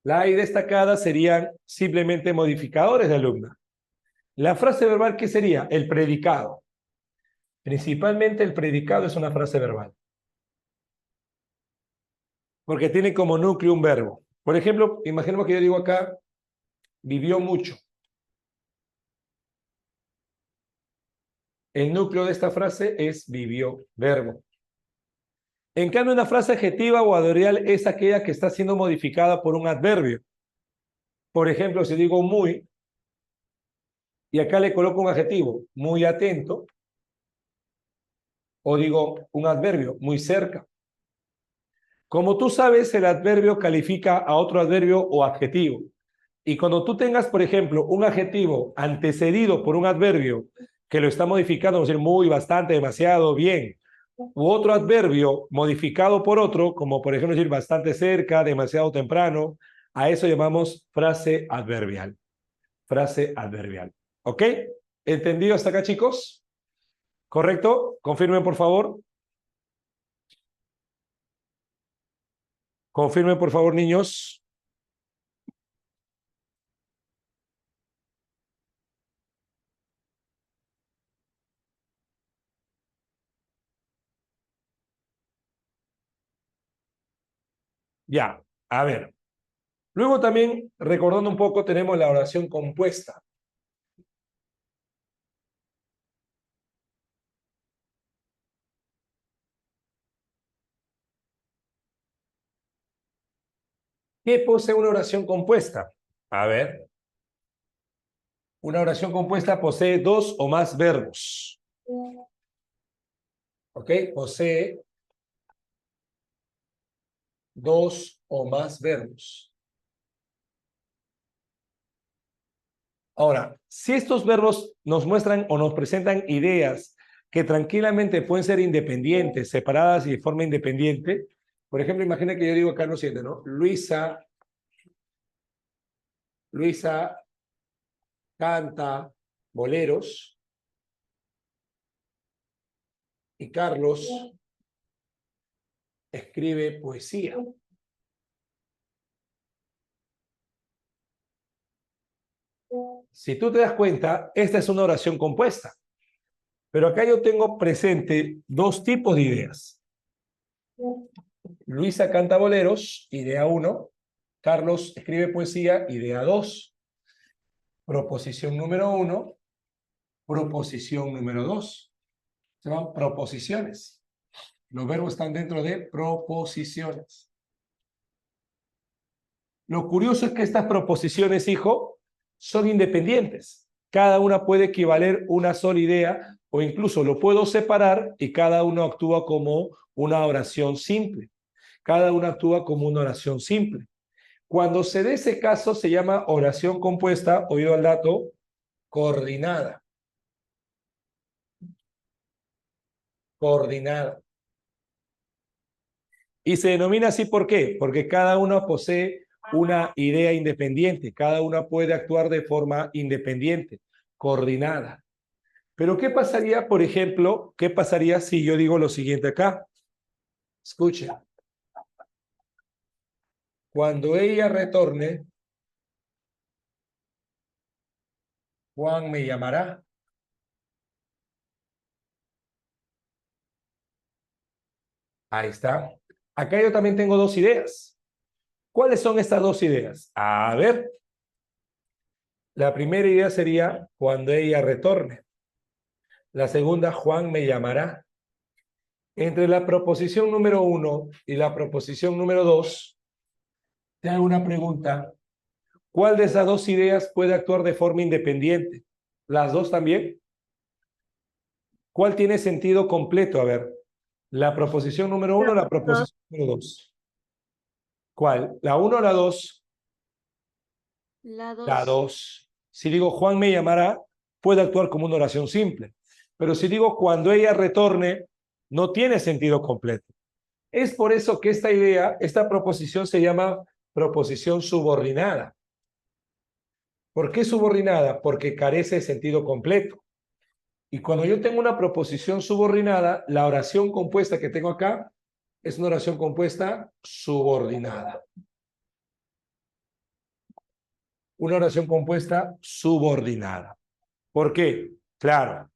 La y destacada serían simplemente modificadores de alumna. La frase verbal, ¿qué sería? El predicado. Principalmente el predicado es una frase verbal. Porque tiene como núcleo un verbo. Por ejemplo, imaginemos que yo digo acá, vivió mucho. El núcleo de esta frase es vivió, verbo. En cambio, una frase adjetiva o adverbial es aquella que está siendo modificada por un adverbio. Por ejemplo, si digo muy, y acá le coloco un adjetivo, muy atento, o digo un adverbio, muy cerca. Como tú sabes, el adverbio califica a otro adverbio o adjetivo. Y cuando tú tengas, por ejemplo, un adjetivo antecedido por un adverbio que lo está modificando, es decir, muy, bastante, demasiado, bien, u otro adverbio modificado por otro, como por ejemplo decir bastante cerca, demasiado temprano, a eso llamamos frase adverbial. Frase adverbial. ¿Ok? ¿Entendido hasta acá, chicos? ¿Correcto? Confirmen, por favor. Confirmen, por favor, niños. Ya, a ver. Luego también, recordando un poco, tenemos la oración compuesta. ¿Qué posee una oración compuesta? A ver. Una oración compuesta posee dos o más verbos. ¿Ok? Posee dos o más verbos. Ahora, si estos verbos nos muestran o nos presentan ideas que tranquilamente pueden ser independientes, separadas y de forma independiente, por ejemplo, imagina que yo digo acá lo siguiente, ¿no? Luisa canta boleros y Carlos escribe poesía. Si tú te das cuenta, esta es una oración compuesta. Pero acá yo tengo presente dos tipos de ideas. Luisa canta boleros, idea 1. Carlos escribe poesía, idea 2. Proposición número 1, proposición número 2. Se llaman proposiciones. Los verbos están dentro de proposiciones. Lo curioso es que estas proposiciones, hijo, son independientes. Cada una puede equivaler una sola idea o incluso lo puedo separar y cada uno actúa como una oración simple. Cada una actúa como una oración simple. Cuando se dé ese caso se llama oración compuesta, oído al dato, coordinada. Coordinada. Y se denomina así ¿por qué? Porque cada uno posee una idea independiente, cada una puede actuar de forma independiente, coordinada. Pero ¿qué pasaría, por ejemplo, qué pasaría si yo digo lo siguiente acá? Escucha. Cuando ella retorne, Juan me llamará. Ahí está. Acá yo también tengo dos ideas. ¿Cuáles son estas dos ideas? A ver. La primera idea sería cuando ella retorne. La segunda, Juan me llamará. Entre la proposición número 1 y la proposición número 2, te hago una pregunta. ¿Cuál de esas dos ideas puede actuar de forma independiente? ¿Las dos también? ¿Cuál tiene sentido completo? A ver, la proposición número 1 o la proposición número 2. ¿Cuál? ¿La 1 o la 2? La La 2. 2. Si digo Juan me llamará, puede actuar como una oración simple. Pero si digo cuando ella retorne, no tiene sentido completo. Es por eso que esta idea, esta proposición se llama proposición subordinada. ¿Por qué subordinada? Porque carece de sentido completo. Y cuando yo tengo una proposición subordinada, la oración compuesta que tengo acá es una oración compuesta subordinada. Una oración compuesta subordinada. ¿Por qué? Claro,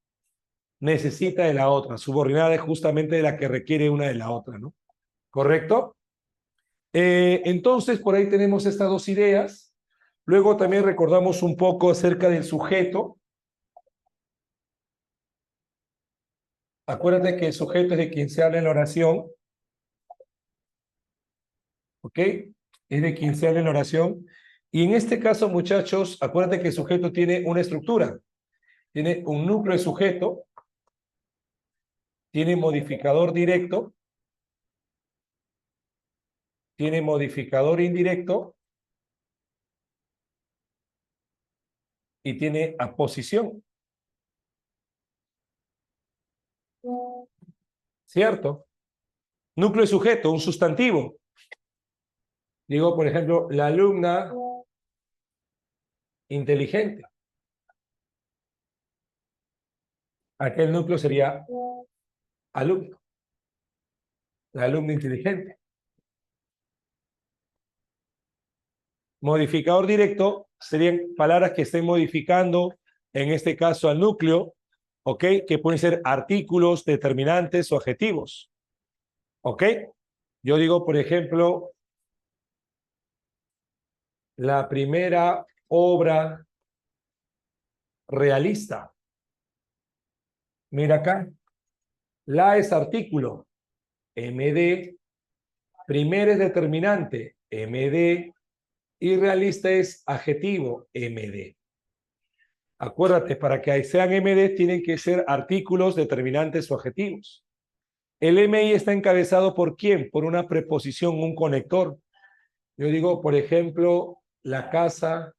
necesita de la otra. Subordinada es justamente de la que requiere una de la otra, ¿no? ¿Correcto? Entonces, por ahí tenemos estas dos ideas. Luego también recordamos un poco acerca del sujeto. Acuérdate que el sujeto es de quien se habla en la oración. ¿Ok? Es de quien se habla en la oración. Y en este caso, muchachos, acuérdate que el sujeto tiene una estructura. Tiene un núcleo de sujeto. Tiene modificador directo. tiene modificador indirecto y tiene aposición. ¿Cierto? Núcleo y sujeto, un sustantivo. Digo, por ejemplo, la alumna inteligente. Aquel núcleo sería alumno. La alumna inteligente. Modificador directo serían palabras que estén modificando, en este caso al núcleo, ¿ok? Que pueden ser artículos, determinantes o adjetivos. ¿Ok? Yo digo, por ejemplo, la primera obra realista. Mira acá. La es artículo, MD. Primera es determinante, MD. Y realista es adjetivo, MD. Acuérdate, para que sean MD tienen que ser artículos, determinantes o adjetivos. El MI está encabezado ¿por quién? Por una preposición, un conector. Yo digo, por ejemplo, la casa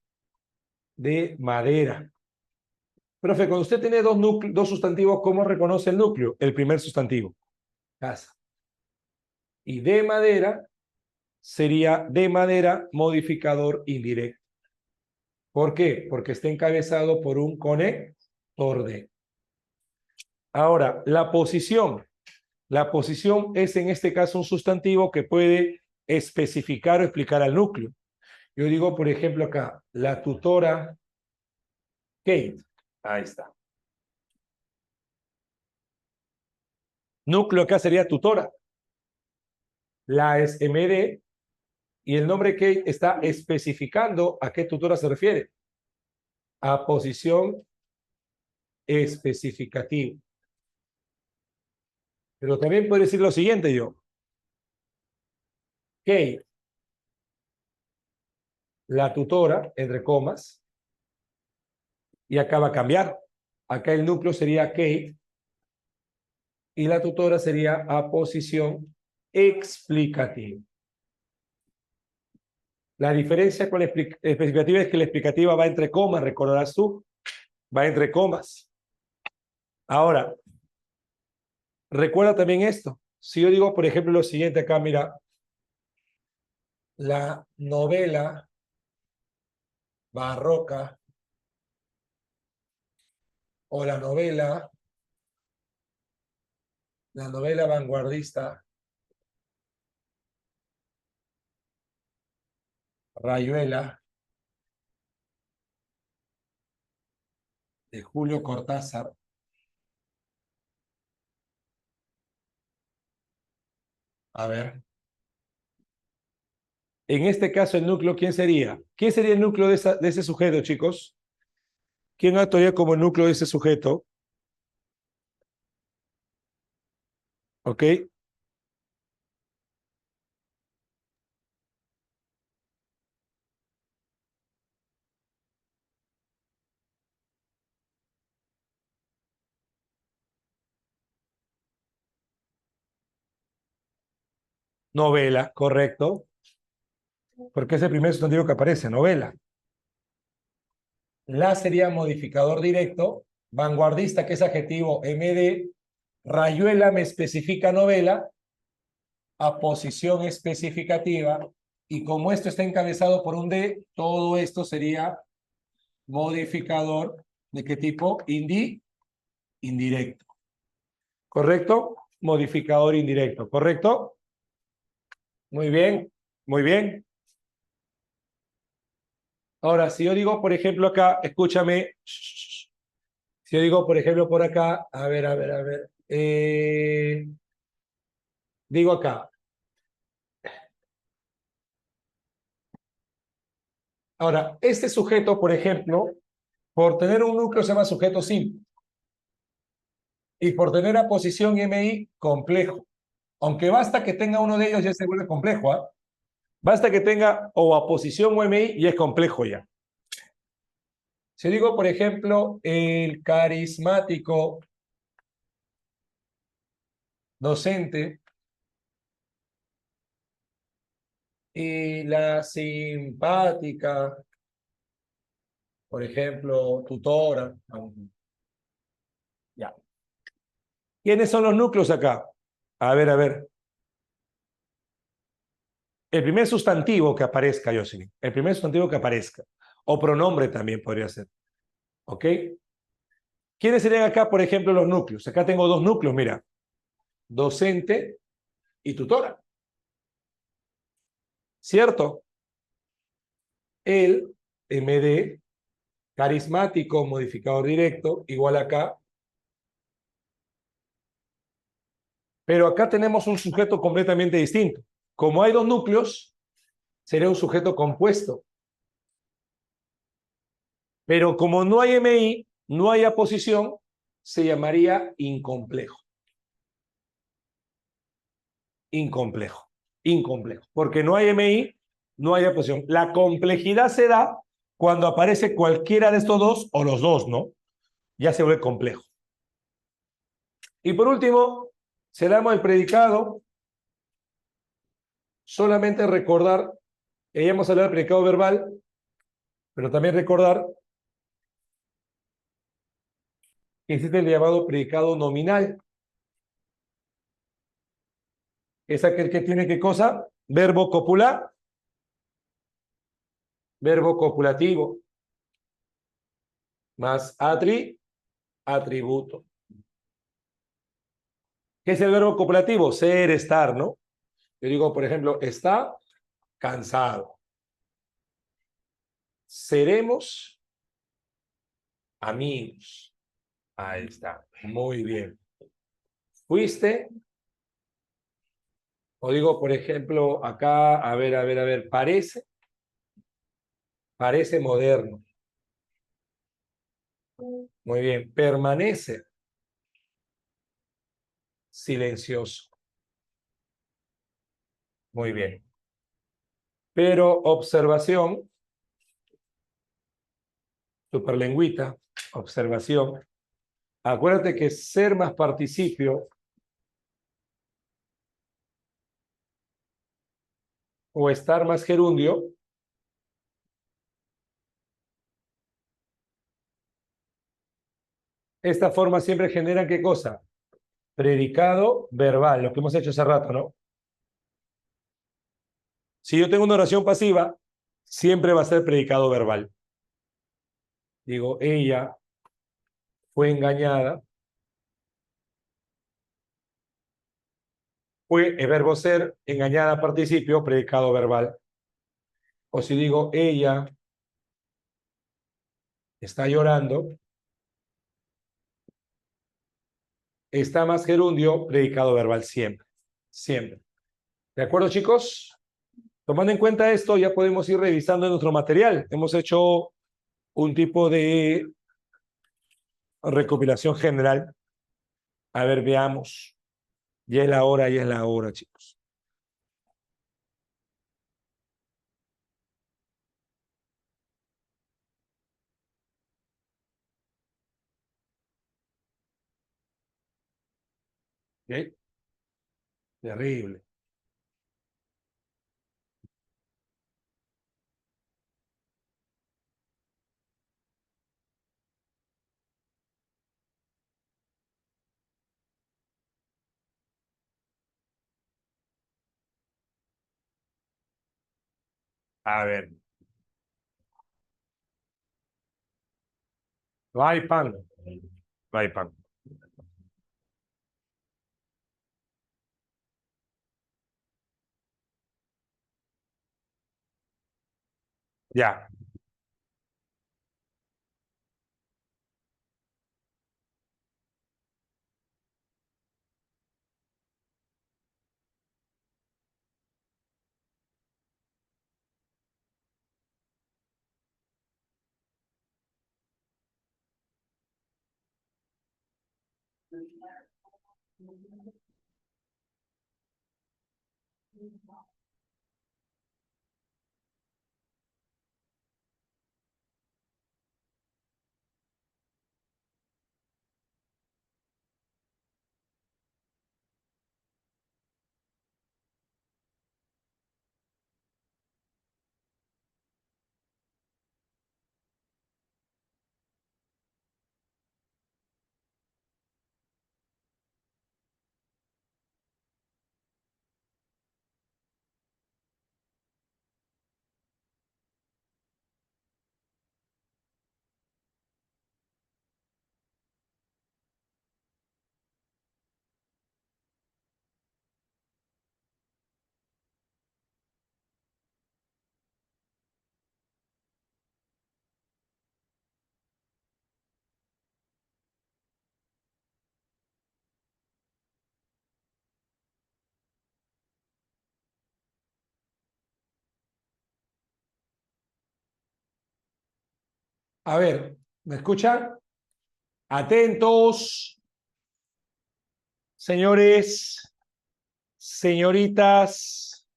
de madera. Profe, cuando usted tiene dos sustantivos, ¿cómo reconoce el núcleo? El primer sustantivo, casa. Y de madera sería de madera modificador indirecto. ¿Por qué? Porque está encabezado por un conector de. Ahora, la posición. La posición es en este caso un sustantivo que puede especificar o explicar al núcleo. Yo digo, por ejemplo, acá, la tutora Kate. Ahí está. Núcleo acá sería tutora. La es MD y el nombre Kate está especificando a qué tutora se refiere. A posición especificativa. Pero también puedo decir lo siguiente yo. Kate, la tutora, entre comas, y acá va a cambiar. Acá el núcleo sería Kate y la tutora sería a posición explicativa. La diferencia con la explicativa es que la explicativa va entre comas, recordarás tú, va entre comas. Ahora, recuerda también esto. Si yo digo, por ejemplo, lo siguiente acá, mira, la novela barroca o la novela vanguardista, Rayuela, de Julio Cortázar. A ver. En este caso, el núcleo, ¿quién sería? ¿Quién sería el núcleo de ese sujeto, chicos? ¿Quién actuaría como el núcleo de ese sujeto? ¿Ok? Novela, correcto. Porque es el primer sustantivo que aparece, novela. La sería modificador directo. Vanguardista, que es adjetivo, MD. Rayuela me especifica novela. Aposición especificativa. Y como esto está encabezado por un D, todo esto sería modificador. ¿De qué tipo? Indirecto. ¿Correcto? Modificador indirecto. ¿Correcto? Muy bien. Muy bien. Ahora, si yo digo, por ejemplo, acá, escúchame. Si yo digo, por ejemplo, por acá, a ver. Digo acá. Ahora, este sujeto, por ejemplo, por tener un núcleo se llama sujeto simple. Y por tener aposición MI, complejo. Aunque basta que tenga uno de ellos, ya se vuelve complejo, ¿ah? Basta que tenga o aposición o MI y es complejo ya. Si digo, por ejemplo, el carismático docente Y la simpática, por ejemplo, tutora. Ya. ¿Quiénes son los núcleos acá? A ver, a ver. El primer sustantivo que aparezca, Jocelyn. El primer sustantivo que aparezca. O pronombre también podría ser. ¿Ok? ¿Quiénes serían acá, por ejemplo, los núcleos? Acá tengo dos núcleos, mira. Docente y tutora. ¿Cierto? El MD, carismático, modificador directo, igual acá. Pero acá tenemos un sujeto completamente distinto. Como hay dos núcleos, sería un sujeto compuesto. Pero como no hay MI, no hay aposición, se llamaría incomplejo. Incomplejo. Incomplejo. Porque no hay MI, no hay aposición. La complejidad se da cuando aparece cualquiera de estos dos o los dos, ¿no? Ya se vuelve complejo. Y por último, se damos el predicado. Solamente recordar, ya hemos hablado del predicado verbal, pero también recordar que existe el llamado predicado nominal. Es aquel que tiene ¿qué cosa? Verbo copular, verbo copulativo, más atributo. ¿Qué es el verbo copulativo? Ser, estar, ¿no? Yo digo, por ejemplo, está cansado. Seremos amigos. Ahí está. Muy bien. Fuiste, o digo, por ejemplo, acá, a ver, parece moderno. Muy bien. Permanece silencioso. Muy bien. Pero observación, superlengüita, observación. Acuérdate que ser más participio o estar más gerundio esta forma siempre genera ¿qué cosa? Predicado verbal, lo que hemos hecho hace rato, ¿no? Si yo tengo una oración pasiva, siempre va a ser predicado verbal. Digo, ella fue engañada. Fue el verbo ser, engañada, participio, predicado verbal. O si digo, ella está llorando, está más gerundio, predicado verbal siempre. Siempre. ¿De acuerdo, chicos? Tomando en cuenta esto, ya podemos ir revisando nuestro material. Hemos hecho un tipo de recopilación general. A ver, veamos. Ya es la hora, chicos. ¿Ok? Terrible. A ver. No hay pan. No hay pan. Ya. A ver, ¿me escuchan? Atentos, señores, señoritas,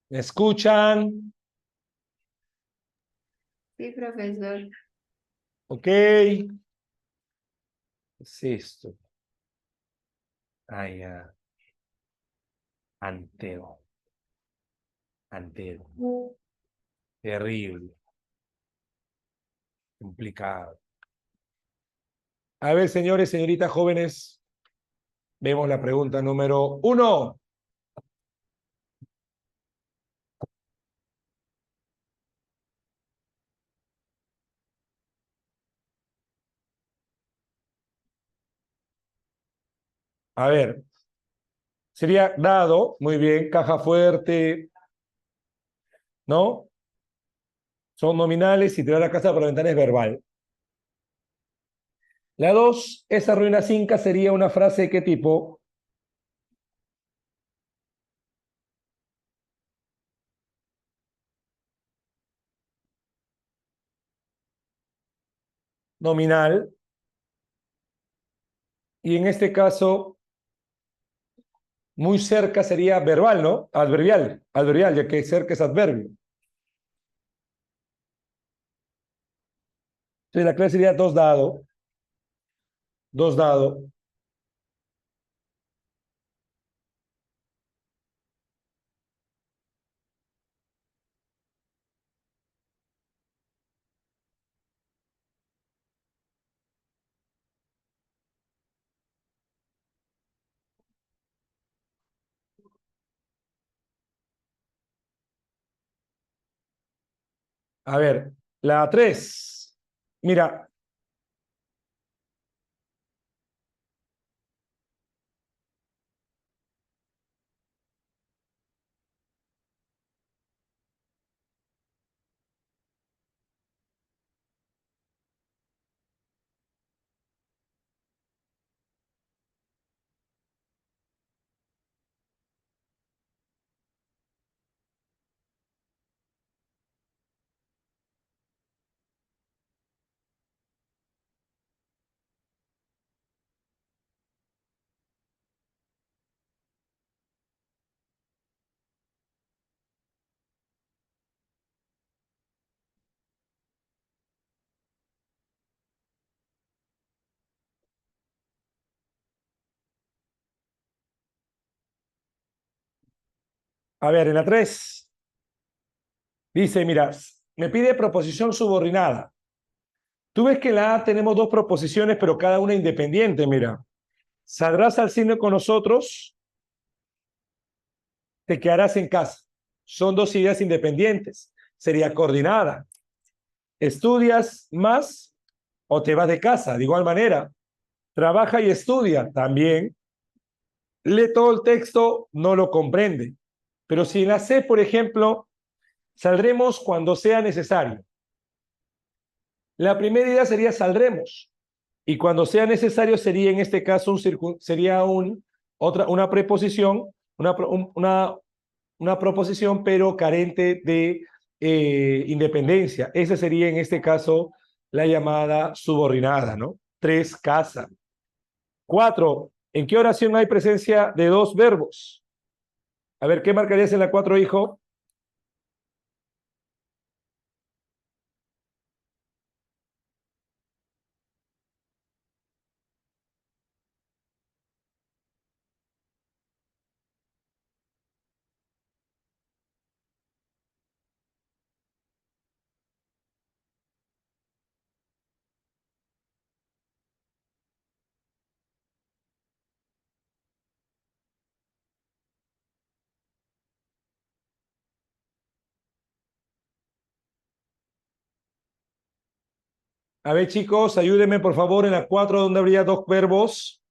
¿me escuchan? Sí, profesor. Ok. ¿Qué es esto? Ah, ya. Anteo. Anteo. Terrible. Complicado. A ver, señores, señoritas, jóvenes, vemos la pregunta número 1. A ver, sería dado, muy bien, caja fuerte, ¿no? Son nominales y tirar la casa por la ventana es verbal. La 2, esa ruina inca sería una frase de qué tipo? Nominal. Y en este caso, muy cerca sería verbal, ¿no? Adverbial, adverbial, ya que cerca es adverbio. Entonces la clase sería dos dado, dos dado. A ver, la 3. Mira, a ver, en la 3 dice, mira, me pide proposición subordinada. Tú ves que en la A tenemos dos proposiciones, pero cada una independiente, mira. Saldrás al cine con nosotros, te quedarás en casa. Son dos ideas independientes. Sería coordinada. Estudias más o te vas de casa. De igual manera, trabaja y estudia también. Lee todo el texto, no lo comprende. Pero si en la C, por ejemplo, saldremos cuando sea necesario. La primera idea sería saldremos. Y cuando sea necesario sería en este caso una preposición, una proposición, pero carente de independencia. Esa sería en este caso la llamada subordinada, ¿no? 3, casa. 4, ¿en qué oración hay presencia de dos verbos? A ver, ¿qué marcarías en la 4, hijo? A ver, chicos, ayúdenme por favor en la 4, donde habría dos verbos.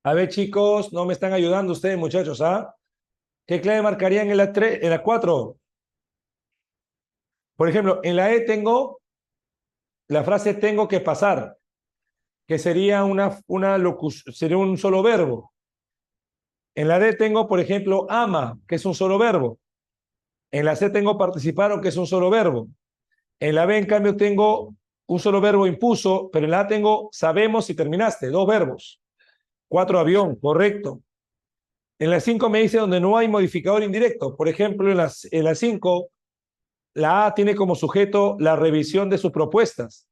A ver, chicos, no me están ayudando ustedes, muchachos, ¿ah? ¿Qué clave marcarían en la 3, en la 4? Por ejemplo, en la E tengo la frase tengo que pasar, que sería una locución, sería un solo verbo. En la D tengo, por ejemplo, ama, que es un solo verbo. En la C tengo participaron, que es un solo verbo. En la B, en cambio, tengo un solo verbo impuso, pero en la A tengo sabemos y terminaste, dos verbos. 4 avión, correcto. En la 5 me dice donde no hay modificador indirecto. Por ejemplo, en la 5, la A tiene como sujeto la revisión de sus propuestas.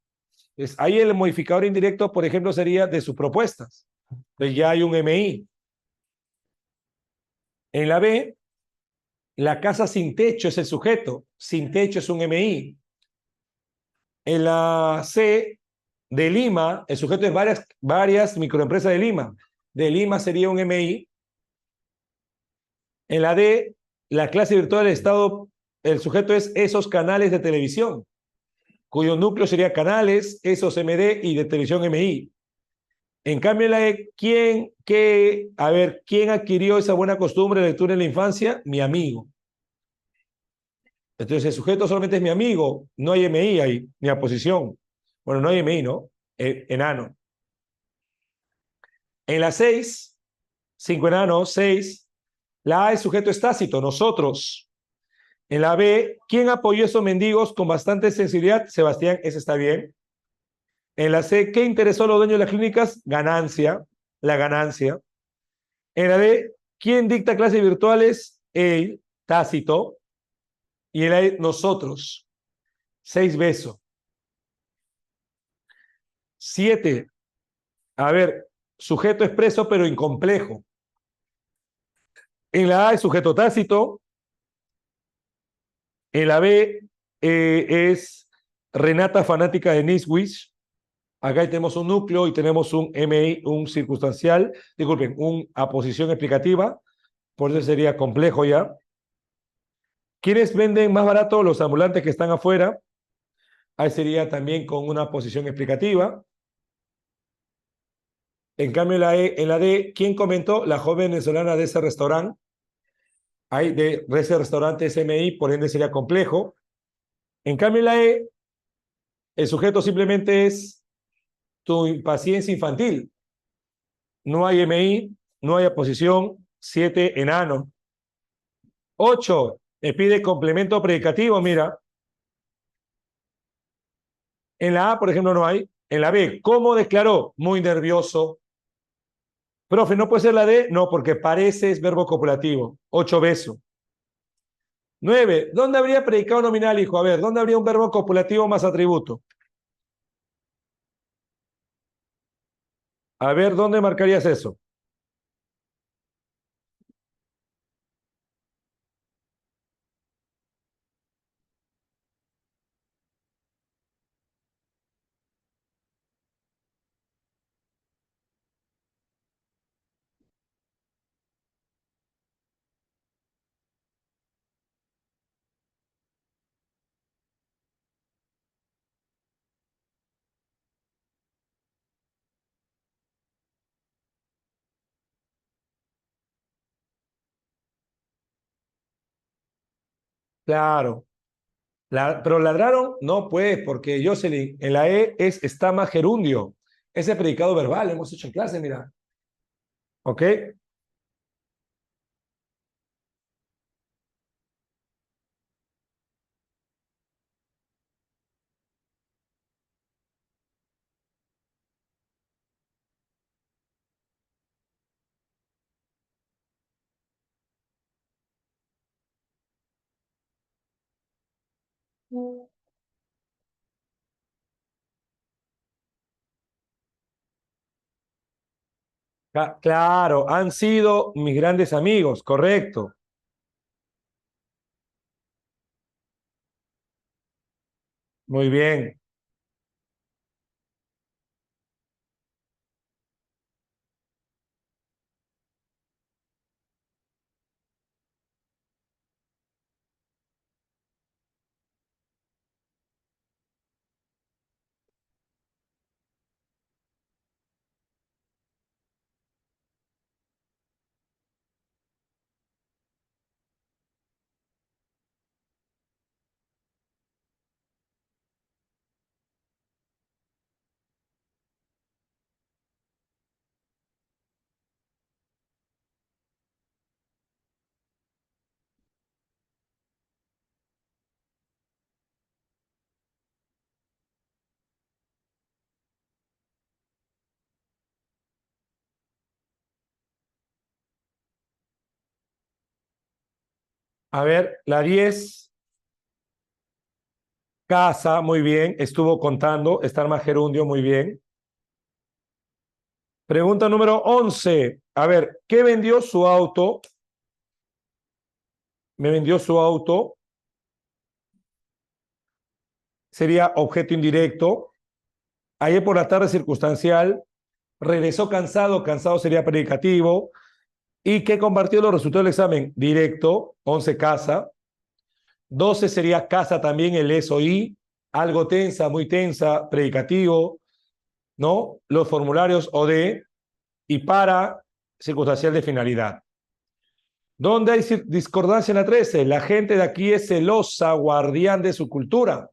Ahí el modificador indirecto, por ejemplo, sería de sus propuestas. Entonces ya hay un MI. En la B, la casa sin techo es el sujeto. Sin techo es un MI. En la C, de Lima, el sujeto es varias microempresas de Lima. De Lima sería un MI. En la D, la clase virtual del Estado, el sujeto es esos canales de televisión, cuyo núcleo sería canales, esos MD y de televisión MI. En cambio, en la E, ¿quién adquirió esa buena costumbre de lectura en la infancia? Mi amigo. Entonces, el sujeto solamente es mi amigo, no hay MI ahí, ni aposición. Bueno, no hay MI, ¿no? Enano. En la 6, 5 enanos, 6, la A, el sujeto es tácito, nosotros. En la B, ¿quién apoyó a esos mendigos con bastante sensibilidad? Sebastián, ese está bien. En la C, ¿qué interesó a los dueños de las clínicas? Ganancia, la ganancia. En la D, ¿quién dicta clases virtuales? Él, Tácito. Y en la E, nosotros. 6 besos. 7, a ver, sujeto expreso pero incomplejo. En la A es sujeto tácito. En la B es Renata fanática de Niswish. Acá tenemos un núcleo y tenemos un MI, un circunstancial, disculpen, una aposición explicativa, por eso sería complejo ya. ¿Quiénes venden más barato? Los ambulantes que están afuera. Ahí sería también con una posición explicativa. En cambio, en la D, ¿quién comentó? La joven venezolana de ese restaurante. Ahí de ese restaurante es MI, por ende sería complejo. En cambio, en la E, el sujeto simplemente es tu impaciencia infantil. No hay MI, no hay aposición. 7, enano. 8, me pide complemento predicativo, mira. En la A, por ejemplo, no hay. En la B, ¿cómo declaró? Muy nervioso. Profe, ¿no puede ser la D? No, porque parece es verbo copulativo. 8 beso. 9, ¿dónde habría predicado nominal, hijo? A ver, ¿dónde habría un verbo copulativo más atributo? A ver, ¿dónde marcarías eso? Claro. Pero ladraron, no, pues, porque Jocelyn, en la E es estama gerundio. Ese predicado verbal, hemos hecho en clase, mira. ¿Ok? Claro, han sido mis grandes amigos, correcto. Muy bien. A ver, la 10. Casa, muy bien. Estuvo contando. Estar más gerundio, muy bien. Pregunta número 11. A ver, ¿qué vendió su auto? Me vendió su auto. Sería objeto indirecto. Ayer por la tarde, circunstancial. Regresó cansado. Cansado sería predicativo. ¿Y qué compartió los resultados del examen? Directo. 11, casa. 12 sería casa también, el es o y. Algo tensa, muy tensa, predicativo, ¿no? Los formularios o de. Y para, circunstancial de finalidad. ¿Dónde hay discordancia en la 13? La gente de aquí es celosa, guardián de su cultura.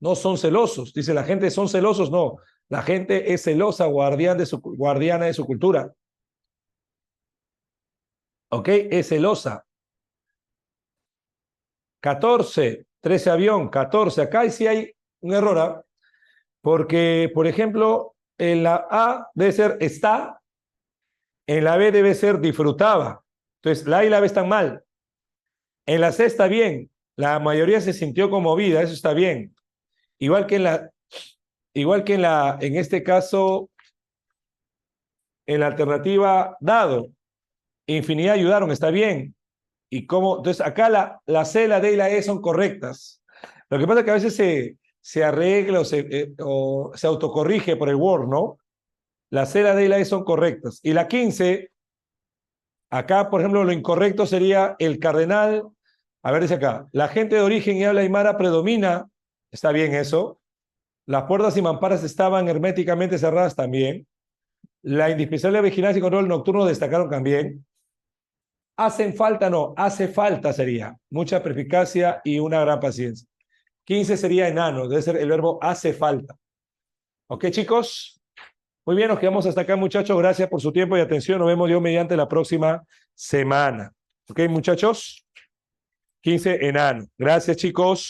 No son celosos. Dice la gente son celosos. No, la gente es celosa, guardiana de su cultura. ¿Ok? Es celosa. 14, 13 avión, 14. Acá sí hay un error, ¿eh? Porque, por ejemplo, en la A debe ser está, en la B debe ser disfrutaba. Entonces, la A y la B están mal. En la C está bien. La mayoría se sintió conmovida, eso está bien. Igual que en este caso, en la alternativa dado, infinidad ayudaron, está bien. Y cómo, entonces acá la C, la D y la E son correctas. Lo que pasa es que a veces se arregla o se autocorrige por el Word, ¿no? La C, la D y la E son correctas. Y la 15, acá, por ejemplo, lo incorrecto sería el cardenal. A ver, dice acá, la gente de origen y habla aymara predomina. Está bien eso. Las puertas y mamparas estaban herméticamente cerradas también. La indispensable vigilancia y control nocturno destacaron también. Hacen falta, no, hace falta sería. Mucha perspicacia y una gran paciencia. 15 sería enano, debe ser el verbo hace falta. ¿Ok, chicos? Muy bien, nos quedamos hasta acá, muchachos. Gracias por su tiempo y atención. Nos vemos Dios mediante la próxima semana. ¿Ok, muchachos? 15 enano. Gracias, chicos.